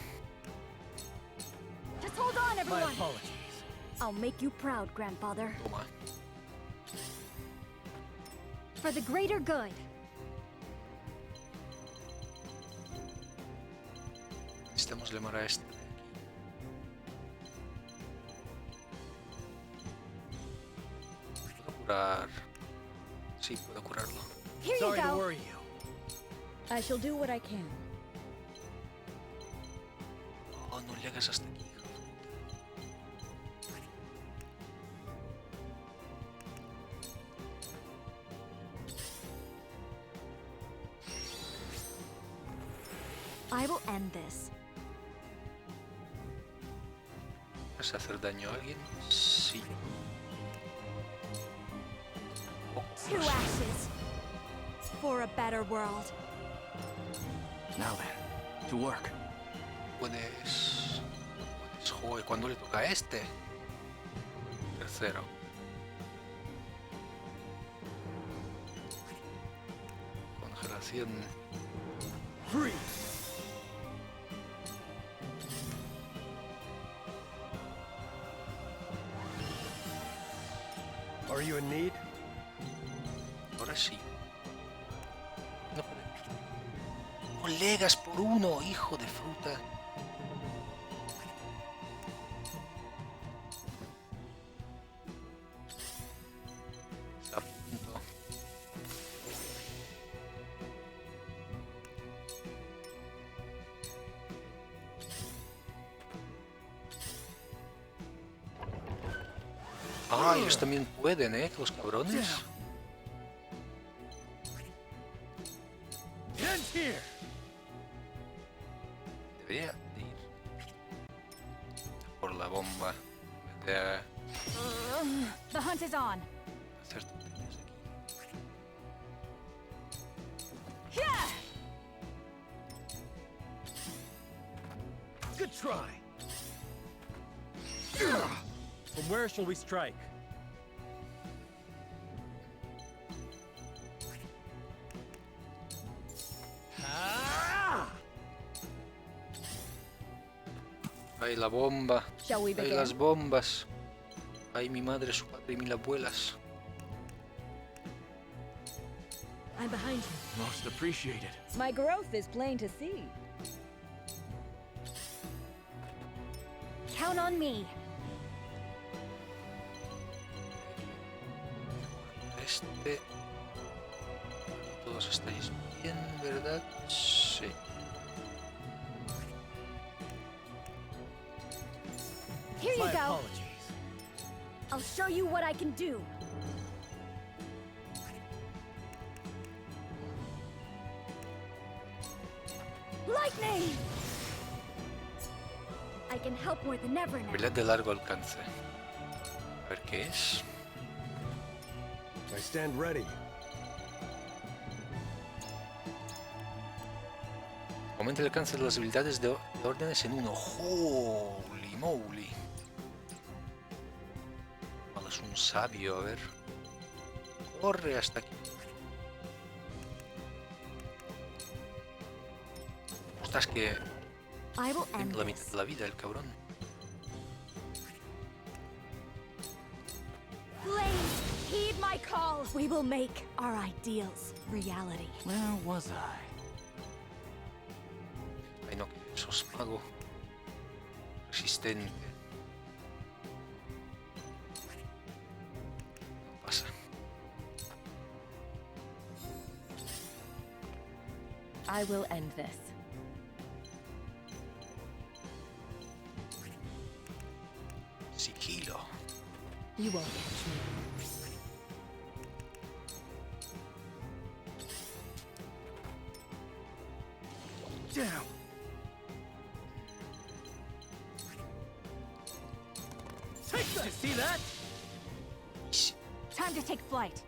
Just hold on, everyone. My apologies. I'll make you proud, Grandfather. Toma. For the greater good. Necesitamos lemar a este. ¿Puedo curar? Sí, puedo curarlo. Here Sorry you to go. worry you. I shall do what I can. Oh, no llegas hasta aquí. I will end this. ¿Vas a hacer daño a alguien? Sí. Two ashes. For a better world. Now then, to work. Puedes... Joder, ¿cuándo le toca a este? Tercero. Congelación. Freeze! Are you in need? Ahora sí. No puede. Colegas por uno, hijo de fruta. Está a punto. Ah, ellos también pueden, los cabrones. Debería de ir por la bomba en vez de The hunt is on. hacer tonterías aquí. Yeah! Good try. From where shall we strike? Ay, la bomba. Shall we Ay, begin? las bombas. Ay, mi madre, su padre y mil abuelas. I'm behind you. Most appreciated. My growth is plain to see. Count on me. Este. Todos estáis bien, ¿verdad? Sí. Here you My go. apologies. I'll show you what I can do. Lightning! I can help more than ever now. Habilidad de largo alcance. A ver qué es. I stand ready. Aumenta el alcance de las habilidades de órdenes en 1. Holy moly. Vale, es un sabio, a ver. Corre hasta aquí. Ostras, que I will tiene end la mitad this. de la vida el cabrón. Flames, heed my call. We will make our ideals reality. Where was I? Ay no, que sos mago. Resistente. No pasa. I will end this. Sigilo. You won't catch me. Damn. Take this! You see that? Time to take flight.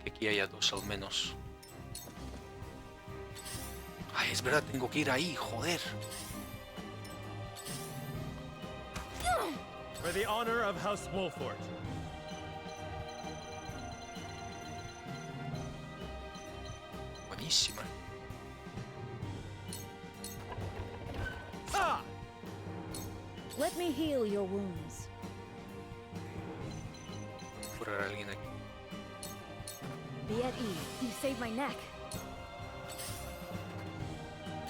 Que aquí haya dos al menos. Ay, es verdad, tengo que ir ahí, joder. For the honor of House Wolfort. Buenísima. Ah! Let me heal your wounds. Curar a alguien aquí. Be at ease. You saved my neck.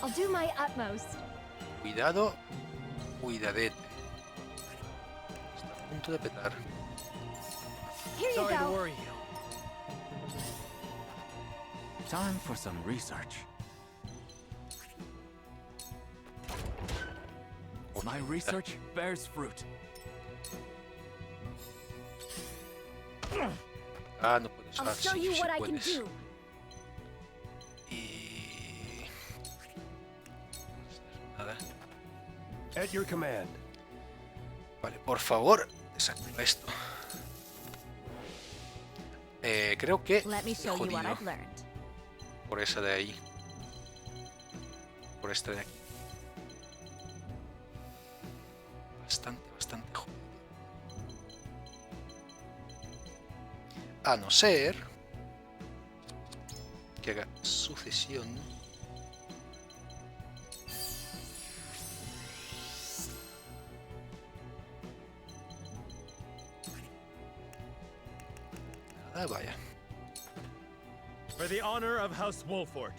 I'll do my utmost. Cuidado. Cuidadete. Está a punto de petar. Here you Sorry to go. worry you. Time for some research. My research bears fruit. Ah, no puedes. I'll Ah, show sí, you sí what I can puedes. do. Y... Nada. At your command. Vale, por favor, desactiva esto. Creo que Let me he show you what jodido I've learned. por esa de ahí. Por esta de aquí. Bastante jodido. A no ser que haga sucesión. Nada, vaya. For the honor of House Wolfort.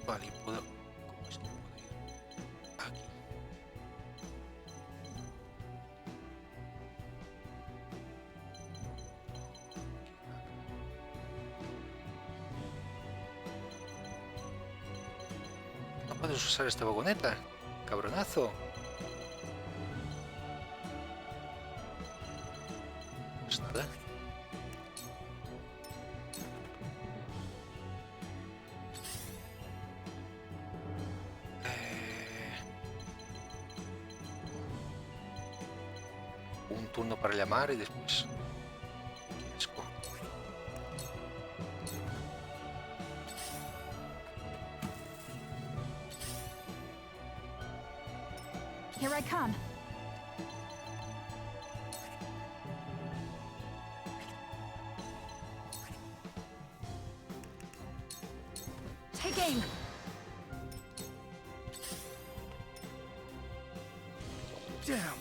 Vale, y puedo... ¿Cómo es que puedo ir? Aquí. No puedes usar esta vagoneta, cabronazo. Pues nada. Un turno para llamar y después... Qué asco. Here I come. Take aim. Damn.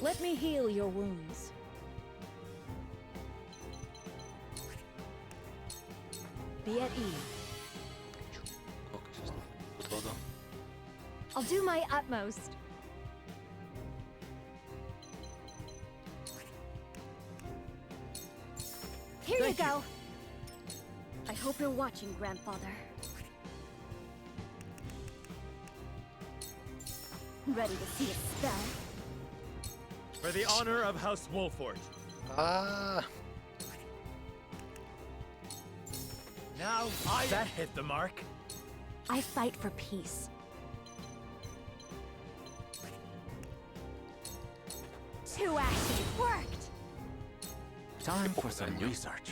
Let me heal your wounds. Be at ease. Todo. I'll do my utmost. Here you go. I hope you're watching, Grandfather. Ready to see it spell? For the honor of House Wolford. Ah. Now that hit the mark. I fight for peace. Too ashy. Worked. Time for some research.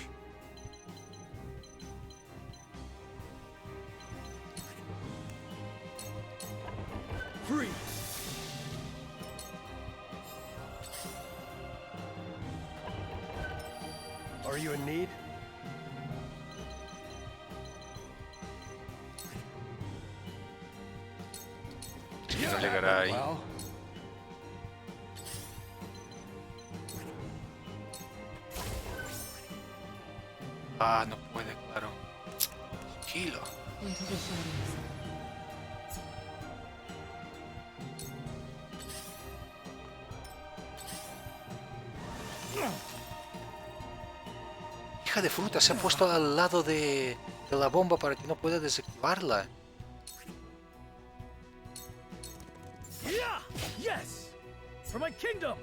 Free. Are you in need? No llegará ahí. Well, Ah, no puede, claro. Tranquilo. Into the shadows. Hija de fruta, se ha puesto al lado de la bomba para que no pueda desactivarla. Yeah! Yes! For my kingdom!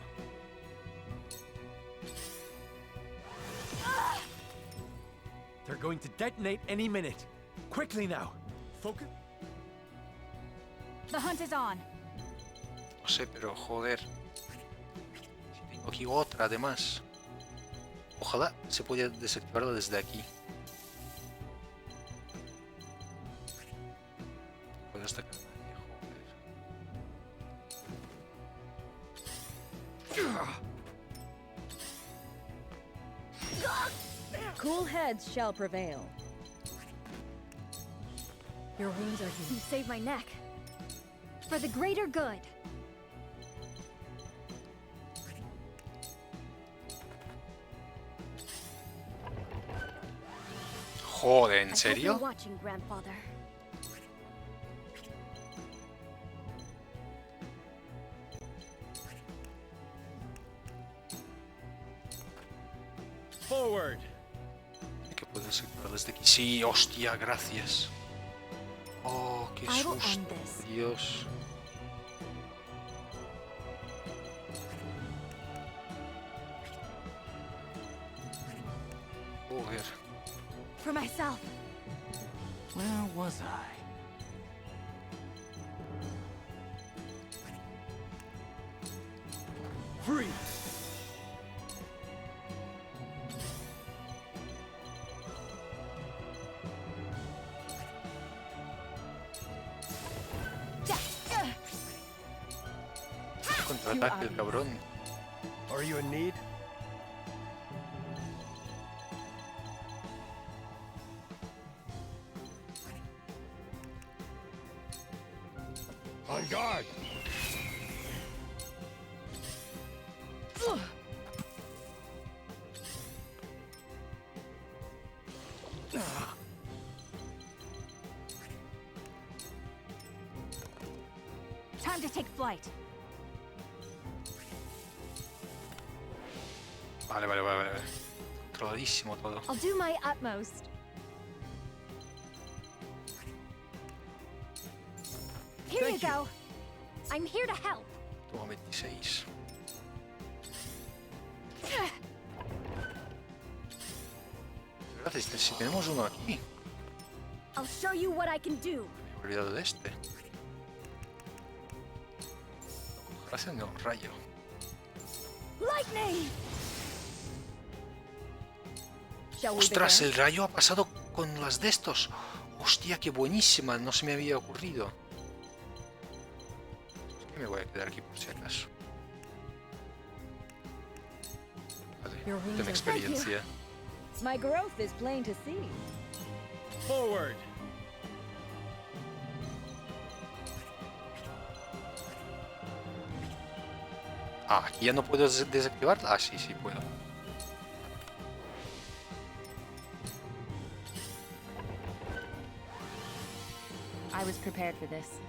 They're going to detonate any minute. Quickly now. Focus. The hunt is on. No sé, pero joder. Si tengo aquí otra además. Ojalá se pueda desactivarla desde aquí. Puedo destacar Cool heads shall prevail. Your wounds are You healed. saved my neck. For the greater good. Joder, ¿en I hope serio? you're watching, Grandfather. Forward. Que puedo desactivar desde aquí. Sí, hostia, gracias. Oh, qué I will end susto, this. Dios. Joder. For myself. Where was I? free. Contraataque el cabrón. Are you in need? On guard! Time to take flight. Vale, vale, vale, vale. Controladísimo todo. I'll do my utmost. Here you go. I'm here to help. Toma 26. ¿Verdad? Si tenemos uno aquí. I'll show you what I can do. Me he olvidado de este. Gracias, no, rayo. Lightning! ¡Ostras! El rayo ha pasado con las de estos. ¡Hostia, qué buenísima! No se me había ocurrido. Es que me voy a quedar aquí por si acaso. Vale, tengo experiencia. My growth is plain to see. Forward. Ah, aquí ya no puedo desactivarla. Ah, sí, sí puedo. I was prepared for this.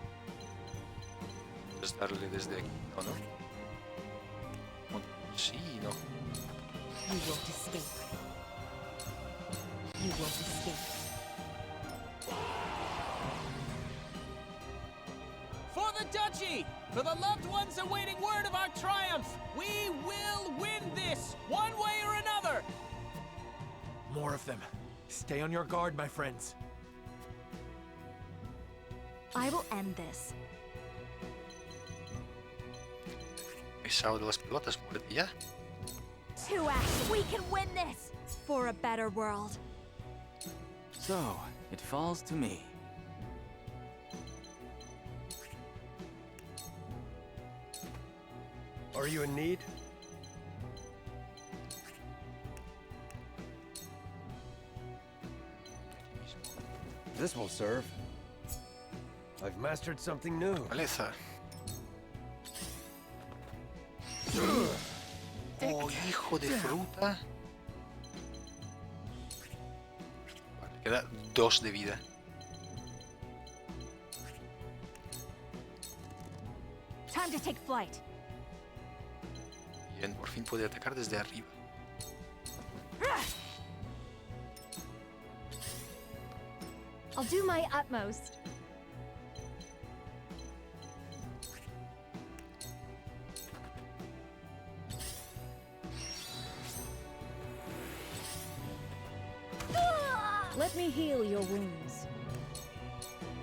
Puedes darle desde aquí, ¿o no? Sí, no. You won't escape. You won't escape. For the Duchy! For the loved ones awaiting word of our triumph! We will win this, one way or another! More of them. Stay on your guard, my friends. I will end this. Pesado de las pelotas, muérete ya. To action. We can win this! For a better world. So, it falls to me. Are you in need? This will serve. I've mastered something new. Maleza. Oh, hijo de fruta. Vale, queda 2 de vida. Time to take flight. Bien, por fin puede atacar desde arriba. I'll do my utmost. Let me heal your wounds.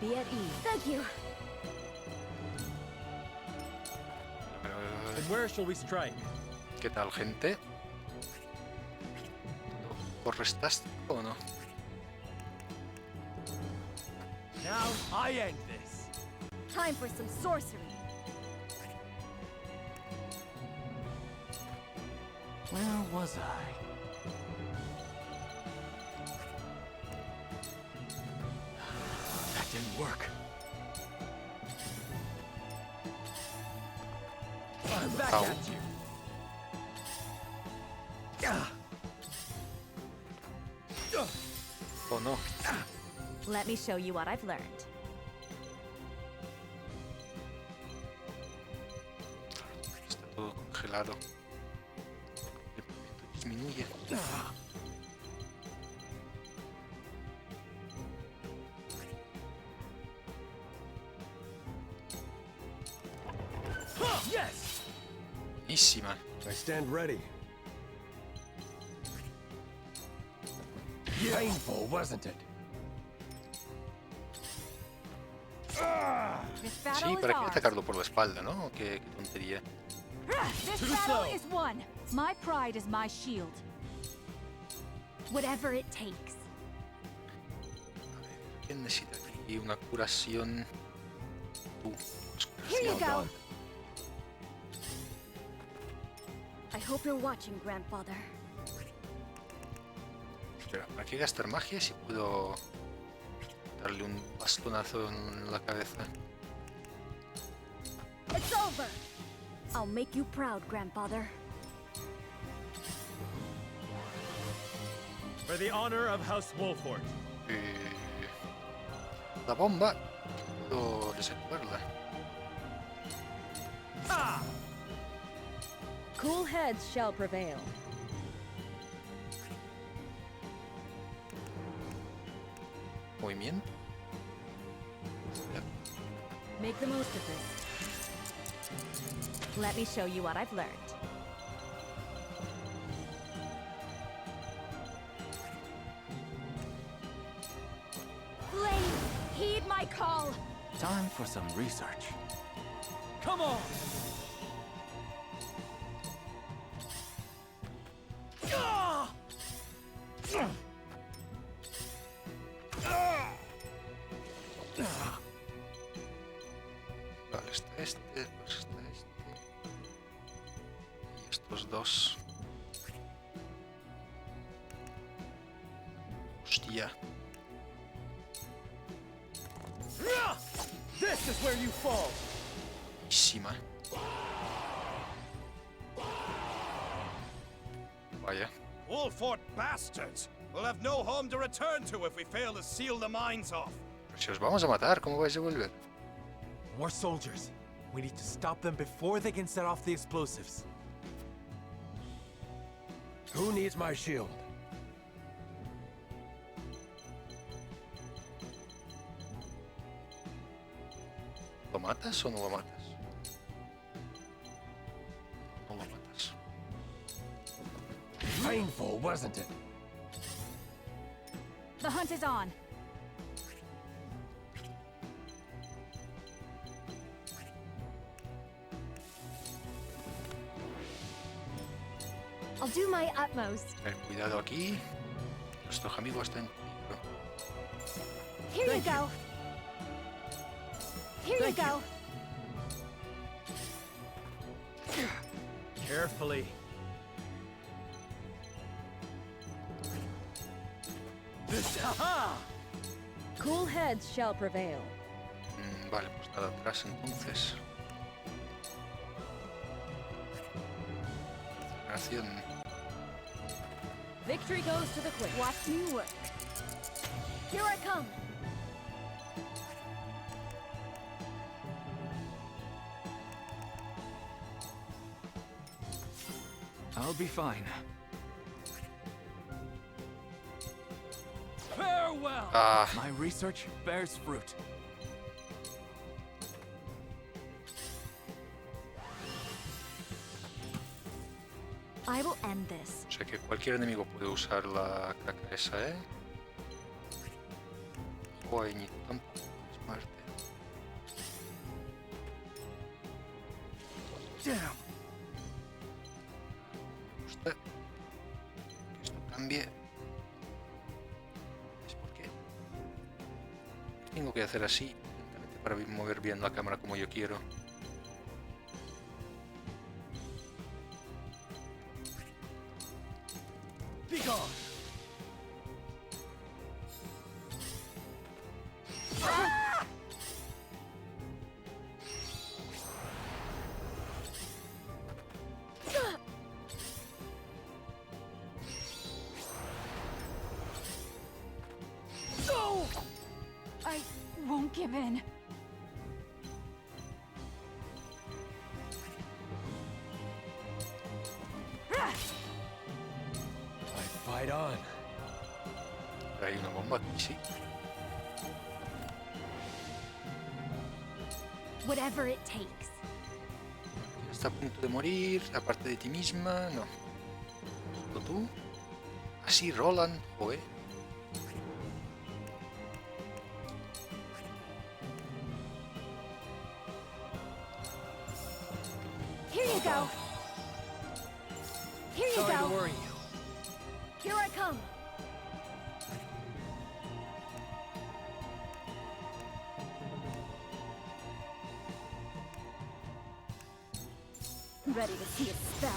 Be at ease. Thank you. And where shall we strike? ¿Qué tal, gente? ¿Correstas o no? Now I end this. Time for some sorcery. Where was I? That didn't work. I'm back Ow. at you. Oh no. Let me show you what I've learned. Está todo congelado. El movimiento disminuye. Yes! Buenísima. I stand ready. Painful, wasn't it? This battle Sí, is ¿para qué ours. atacarlo por la espalda, no? Qué tontería. This battle is won. My pride is my shield. Whatever it takes. ¿Quién necesita aquí una curación? Tú. Here you Curación. go. I hope you're watching, grandfather. Espera, ¿para qué gastar magia si puedo darle un bastonazo en la cabeza? It's over. I'll make you proud, grandfather. For the honor of House Wolfort. La bomba. Puedo desactivarla. Cool heads shall prevail. Movimiento. Make the most of this. Let me show you what I've learned. Flame, heed my call. Time for some research. Come on! Vale, está este, pues está este. Y estos dos. Hostia. This is where you fall! Buenísima. Vaya. Wolfort bastards! We'll have no home to return to if we fail to seal the mines off. Pero si os vamos a matar, ¿cómo vais a volver? More soldiers. We need to stop them before they can set off the explosives. Who needs my shield? ¿Lo matas o no lo matas? No lo matas. Painful, wasn't it? The hunt is on. I'll do my utmost. Cuidado aquí. Nuestro amigo está en peligro. Here you go. Here you go. Carefully. Aha! Cool heads shall prevail. Vale, pues nada atrás entonces. Acción. Victory goes to the quick. Watch me work. Here I come. I'll be fine. Farewell! My research bears fruit. I will end this. O sea que cualquier enemigo puede usar la caca esa, ¿eh? Joder, ni tampoco es muerte. Damn. Gusta que esto cambie. ¿Es por qué? Tengo que hacer así lentamente para mover bien la cámara como yo quiero. Be gone! Go! I won't give in. Fight on. Hay una bomba aquí, sí. Whatever it takes. Está a punto de morir, aparte de ti misma, no. ¿O tú? Así, Roland, joder. Here you go. Here you Sorry go. to worry you. Here I come. Ready to see it spell?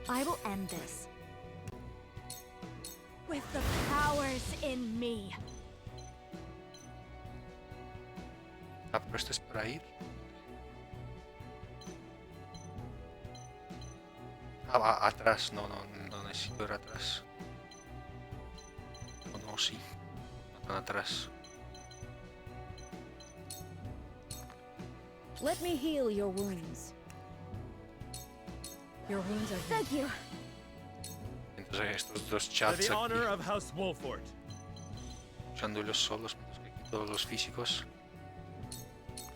I will end this. With the powers in me. Ah, pero esto es para ir. Ah, va atrás, no necesito ir atrás. O no, sí. No tan atrás. Let me heal your wounds. Your wounds are Thank you. Entonces estos dos For chats the honor aquí, of House Wolford. usándolos solos, mientras que aquí todos los físicos.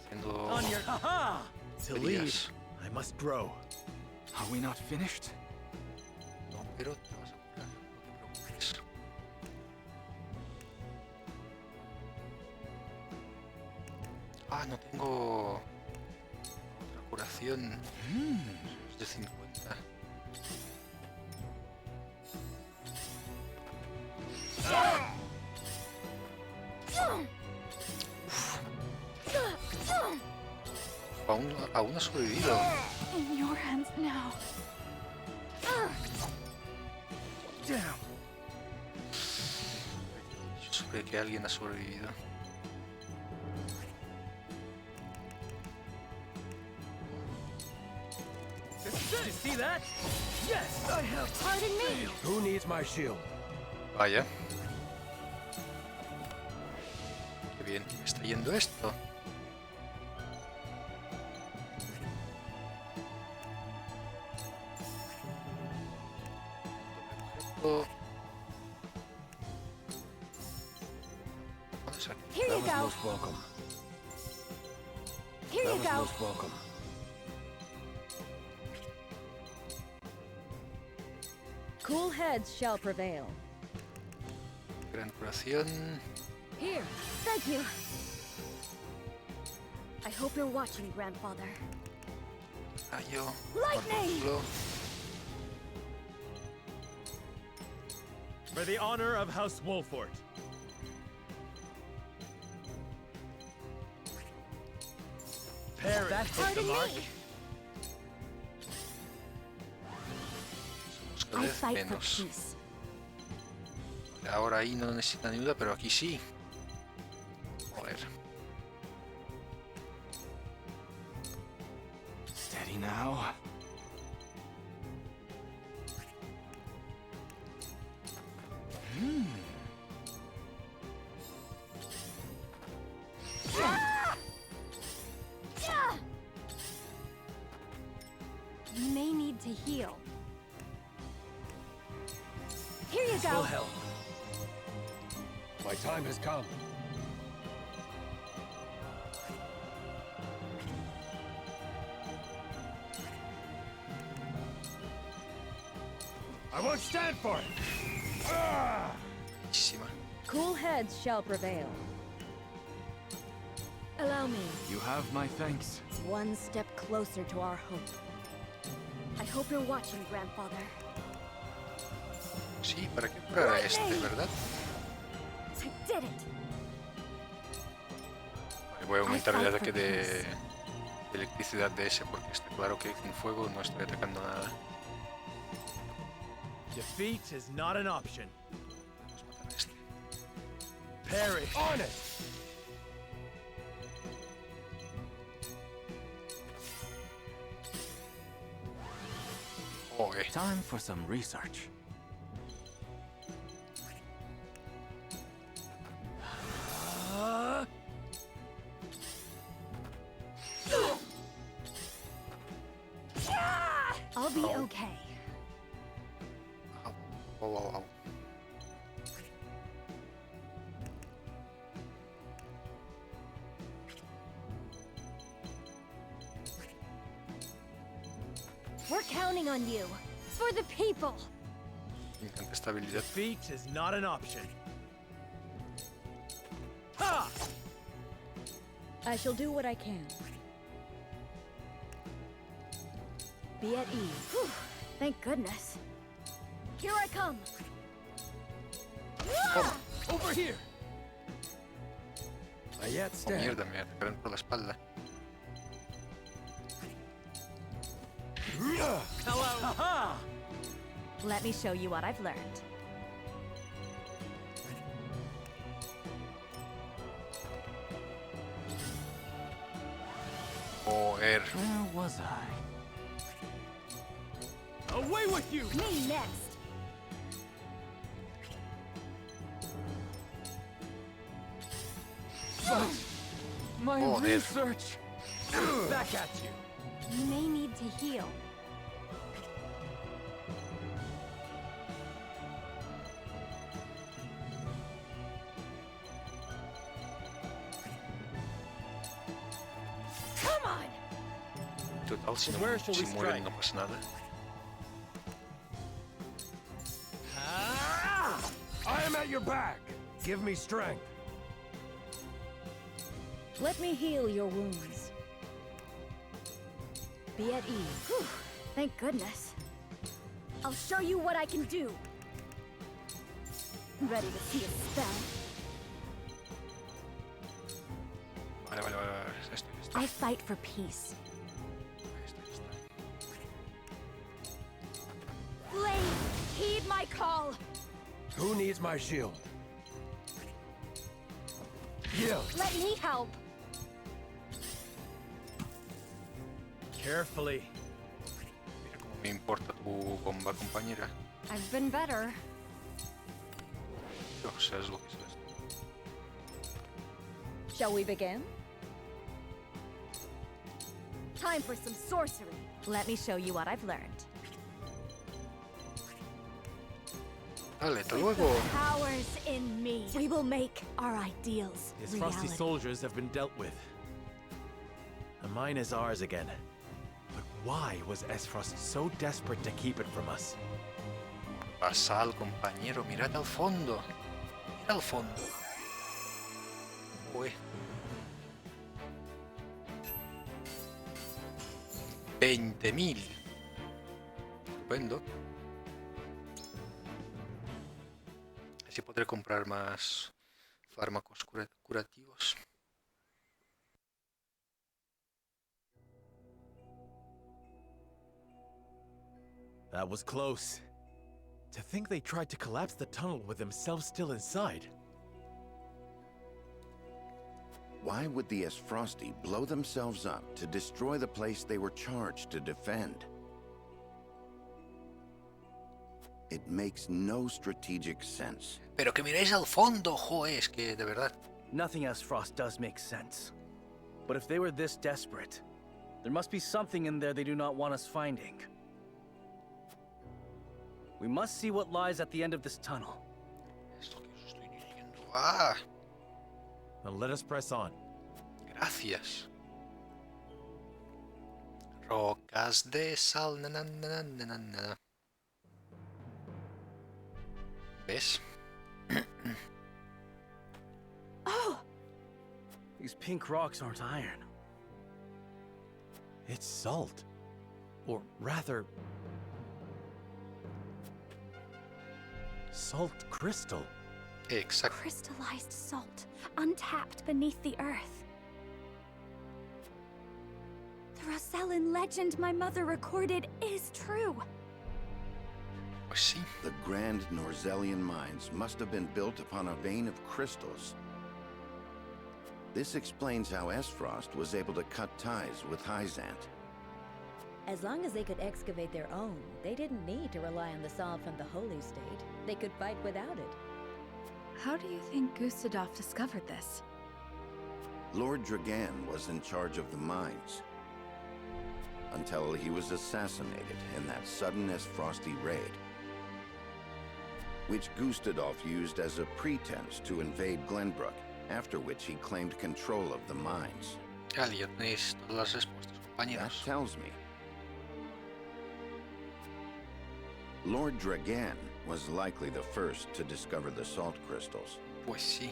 Haciendo On your haha! To lead, heridas. I must grow. Are we not finished? No, pero te vas a curar, no te preocupes. Ah, no tengo otra curación. Es de 50. Aún ha sobrevivido. In your hands now. Damn. Yo sobre que alguien ha sobrevivido. Did you see that? Yes, I have. Pardon me. Who needs my shield? Vaya. Qué bien me está yendo esto. Objeto. ¿Dónde está? Here you That was go. most welcome. Here That you was go. most welcome. Cool heads shall prevail. Gran curación. Here. Thank you. I hope you're watching, Grandfather. Rayo. Lightning! Martículo. For the honor of House Wolfort. Perish. That hit the Pardon mark. me. Somos cada I vez fight for menos. peace. Ahora ahí no necesitan ayuda, pero aquí sí. Joder. Steady now. Ah! Ah! You may need to heal. Here you This go. will help. My time has come. I won't stand for it. Ah! Cool heads shall prevail. Allow me. You have my thanks. One step closer to our hope. I hope you're watching, Grandfather. Sí, para que curara este, ¿verdad? I did it. Vale, voy a aumentar el ataque de electricidad de ese porque está claro que con fuego no estoy atacando nada. Defeat is not an option. Perish. On it. Okay. Time for some research. I'll be okay. Au, au, au. We're counting on you. For the people. Me encanta esta habilidad. Defeat is not an option. Ha! I shall do what I can. Be at ease. Whew. Thank goodness. Here I come. Ah! Over here. I yet Oh, stand. mierda, me atacaron por la espalda. Hello. Aha! Let me show you what I've learned. Joder. Where was I? Away with you! Me next. My Joder. research. Back at you. You may need to heal. Come on! Total, si, no, Where shall si we mueren strike? no pasa nada. I am at your back. Give me strength. Let me heal your wounds. Be at ease. Whew. Thank goodness. I'll show you what I can do. Ready to see a spell? Vale, vale, vale, vale. Esto, esto. I fight for peace. Blade, heed my call. Who needs my shield? Yield. Let me help. Carefully. Mira cómo me importa tu bomba, compañera. I've been better. Dios, ¿sabes lo que es esto? Shall we begin? Time for some sorcery. Let me show you what I've learned. Dale, hasta luego. Powers in me. We will make our ideals His frosty reality. soldiers have been dealt with. The mine is ours again. But why was Esfrost so desperate to keep it from us? Basal, compañero, mirad al fondo. Mira al fondo. Uy. 20.000. Estupendo. Así podré comprar más fármacos curativos. That was close. To think they tried to collapse the tunnel with themselves still inside. Why would the Esfrosti blow themselves up to destroy the place they were charged to defend? It makes no strategic sense. Pero que miréis al fondo, joe, es que de verdad. Nothing Esfrost does make sense. But if they were this desperate, there must be something in there they do not want us finding. We must see what lies at the end of this tunnel. Ah, Now let us press on. gracias. Rocas de sal. Na, na, na, na, na, na. ¿Ves? Oh! These pink rocks aren't iron. It's salt. Or rather... salt crystal. Exacto. Crystallized salt, untapped beneath the earth. The Rosellan legend my mother recorded is true. Pues sí. The grand Norzellian mines must have been built upon a vein of crystals. This explains how Esfrost was able to cut ties with Hyzant. As long as they could excavate their own, they didn't need to rely on the salt from the Holy State. They could fight without it. How do you think Gustadolf discovered this? Lord Dragan was in charge of the mines. Until he was assassinated in that sudden Esfrosti raid. Which Gustadolf used as a pretense to invade Glenbrook, after which he claimed control of the mines. Ali, ya tenéis todas las respuestas, That compañeros. tells me Lord Dragan was likely the first to discover the salt crystals. Pues sí.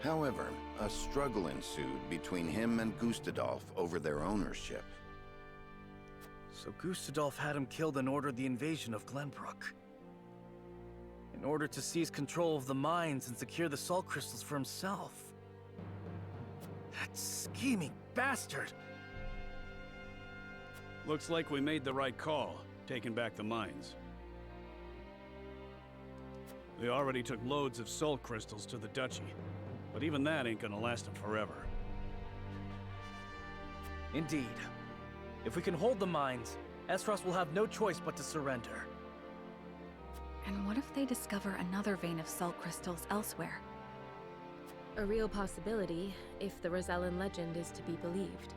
However, a struggle ensued between him and Gustadolf over their ownership. So Gustadolf had him killed in order of the invasion of Glenbrook. In order to seize control of the mines and secure the salt crystals for himself. That scheming bastard! Looks like we made the right call, taking back the mines. They already took loads of salt crystals to the Duchy, but even that ain't gonna last them forever. Indeed. If we can hold the mines, Esfrost will have no choice but to surrender. And what if they discover another vein of salt crystals elsewhere? A real possibility, if the Rosellan legend is to be believed.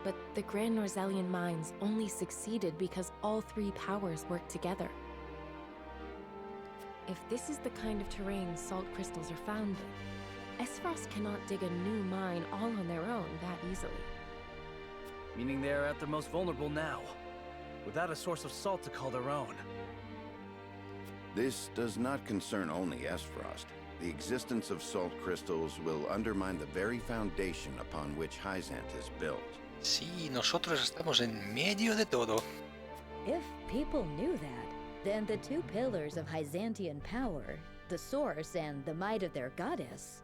But the Grand Norzellian mines only succeeded because all three powers worked together. If this is the kind of terrain salt crystals are found in, Esfrost cannot dig a new mine all on their own that easily. Meaning they are at their most vulnerable now, without a source of salt to call their own. This does not concern only Esfrost. The existence of salt crystals will undermine the very foundation upon which Hyzant is built. Sí, nosotros estamos en medio de todo. If people knew that, then the two pillars of Hyzantian power, the source and the might of their goddess,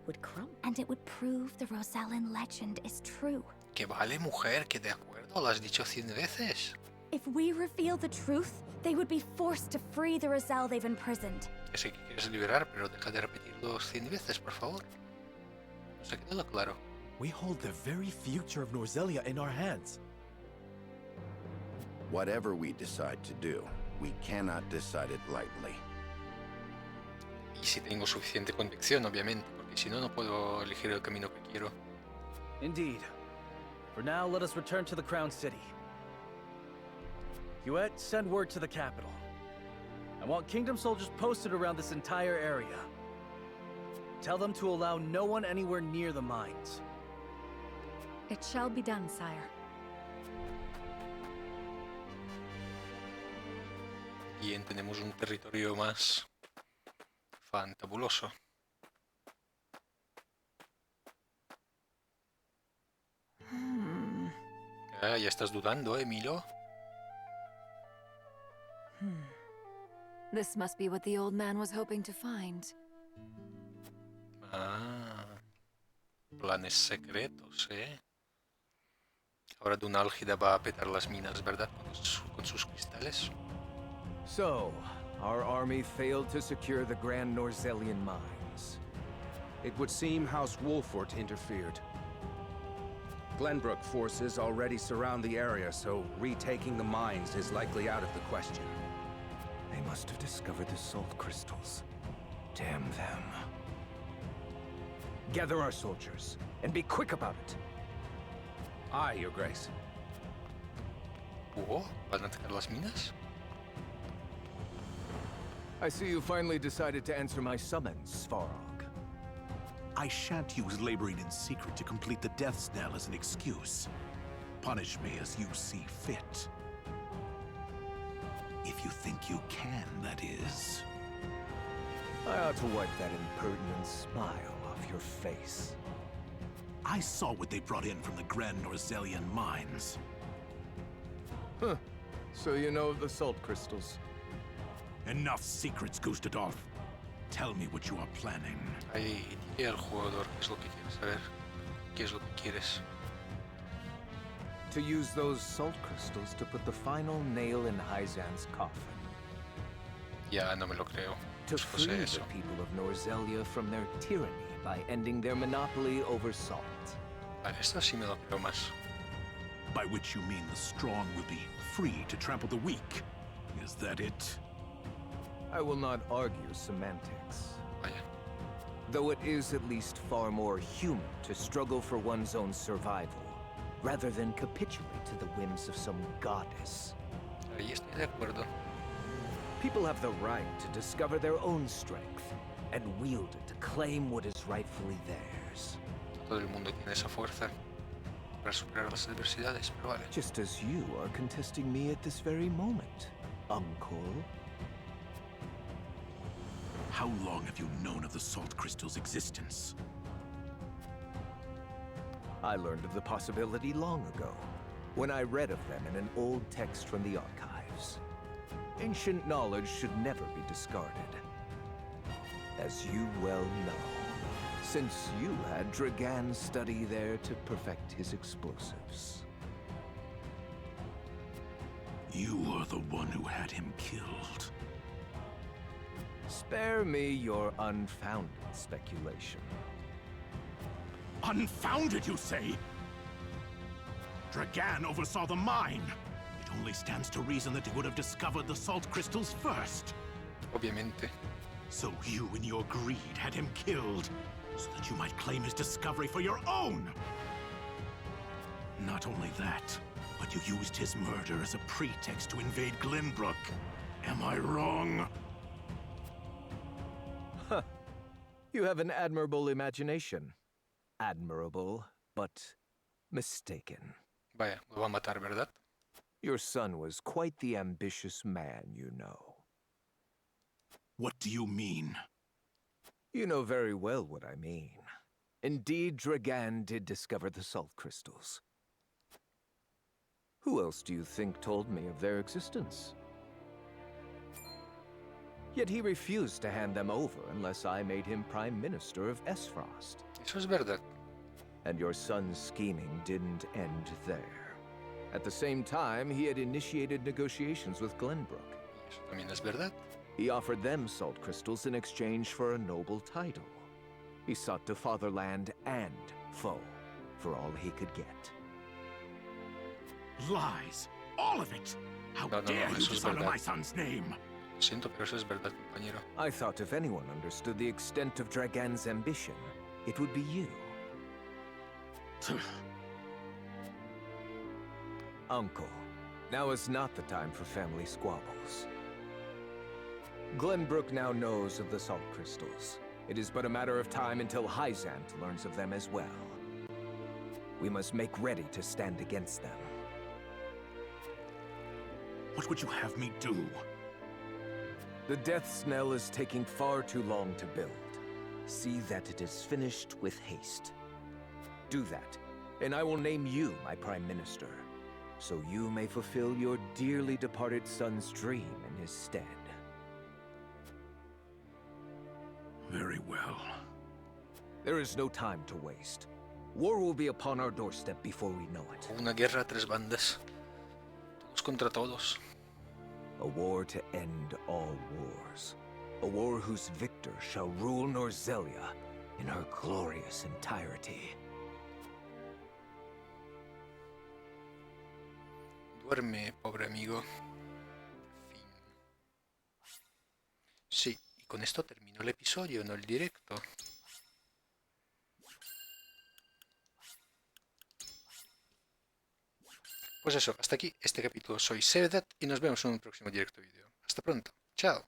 would crumble. And it would prove the Rosellan legend is true. Que vale, mujer, que de acuerdo, lo has dicho 100 veces. If we reveal the truth, they would be forced to free the Rosell they've imprisoned. Que sé que quieres liberar, pero deja de repetirlo 100 veces, por favor. ¿Nos ha quedado claro? We hold the very future of Norzellia in our hands. Whatever we decide to do, we cannot decide it lightly. Y si tengo suficiente convicción, obviamente, porque si no, no puedo elegir el camino que quiero. Indeed. For now, let us return to the Crown City. Huet, send word to the capital. I want Kingdom soldiers posted around this entire area. Tell them to allow no one anywhere near the mines. It shall be done, sire. Bien, tenemos un territorio más fantabuloso. Ah, ya estás dudando, Milo. This must be what the old man was hoping to find. Ah, planes secretos, Ahora Dunálgida va a petar las minas, ¿verdad? Con sus cristales. So, our army failed to secure the Grand Norzelian mines. It would seem House Wolfort interfered. Glenbrook forces already surround the area, so retaking the mines is likely out of the question. They must have discovered the salt crystals. Damn them. Gather our soldiers, and be quick about it. Aye, Your Grace. ¿Van a atacar las minas? I see you finally decided to answer my summons, Svarog. I shan't use laboring in secret to complete the death knell as an excuse. Punish me as you see fit. If you think you can, that is. I ought to wipe that impertinent smile off your face. I saw what they brought in from the Grand Norzelian mines. Huh. So you know of the salt crystals? Enough secrets, Gustadolf. Tell me what you are planning. Ahí dile al jugador qué es lo que quieres saber. ¿Qué es lo que quieres? To use those salt crystals to put the final nail in Hyzan's coffin. Ya no me lo creo. To free the people of Norzelia from their tyranny by ending their monopoly over salt. Vale, esto sí me lo creo más. By which you mean the strong will be free to trample the weak. Is that it? I will not argue semantics. Vaya. Though it is at least far more human to struggle for one's own survival, rather than capitulate to the whims of some goddess. Ahí estoy de acuerdo. People have the right to discover their own strength, and wield it to claim what is rightfully theirs. Todo el mundo tiene esa fuerza para superar las adversidades, pero vale. Just as you are contesting me at this very moment, Uncle. How long have you known of the salt crystal's existence? I learned of the possibility long ago, when I read of them in an old text from the archives. Ancient knowledge should never be discarded. As you well know, since you had Dragan study there to perfect his explosives. You are the one who had him killed. Spare me your unfounded speculation. Unfounded, you say? Dragan oversaw the mine. It only stands to reason that he would have discovered the salt crystals first. Obviamente. So you, in your greed, had him killed, so that you might claim his discovery for your own. Not only that, but you used his murder as a pretext to invade Glenbrook. Am I wrong? Huh. You have an admirable imagination. Admirable, but mistaken. Vaya, lo va a matar, ¿verdad? Your son was quite the ambitious man, you know. What do you mean? You know very well what I mean. Indeed, Dragan did discover the salt crystals. Who else do you think told me of their existence? Yet he refused to hand them over unless I made him Prime Minister of Esfrost. Eso es verdad. And your son's scheming didn't end there. At the same time, he had initiated negotiations with Glenbrook. Eso también es verdad. He offered them salt crystals in exchange for a noble title. He sought to fatherland and foe for all he could get. Lies! All of it! How No, dare you eso es dishonor verdad. my son's name! Lo siento, pero eso es verdad, compañero. I thought if anyone understood the extent of Dragan's ambition, it would be you. Uncle, now is not the time for family squabbles. Glenbrook now knows of the Salt Crystals. It is but a matter of time until Hyzant learns of them as well. We must make ready to stand against them. What would you have me do? The Death Knell is taking far too long to build. See that it is finished with haste. Do that, and I will name you my Prime Minister, so you may fulfill your dearly departed son's dream in his stead. Very well. There is no time to waste. War will be upon our doorstep before we know it. Una guerra a tres bandas. Todos contra todos. A war to end all wars. A war whose victor shall rule Norzelia in her glorious entirety. Duerme, pobre amigo. Fin. Sí, y con esto terminó el episodio, no el directo. Pues eso, hasta aquí este capítulo. Soy Sevedat y nos vemos en un próximo directo vídeo. Hasta pronto. Chao.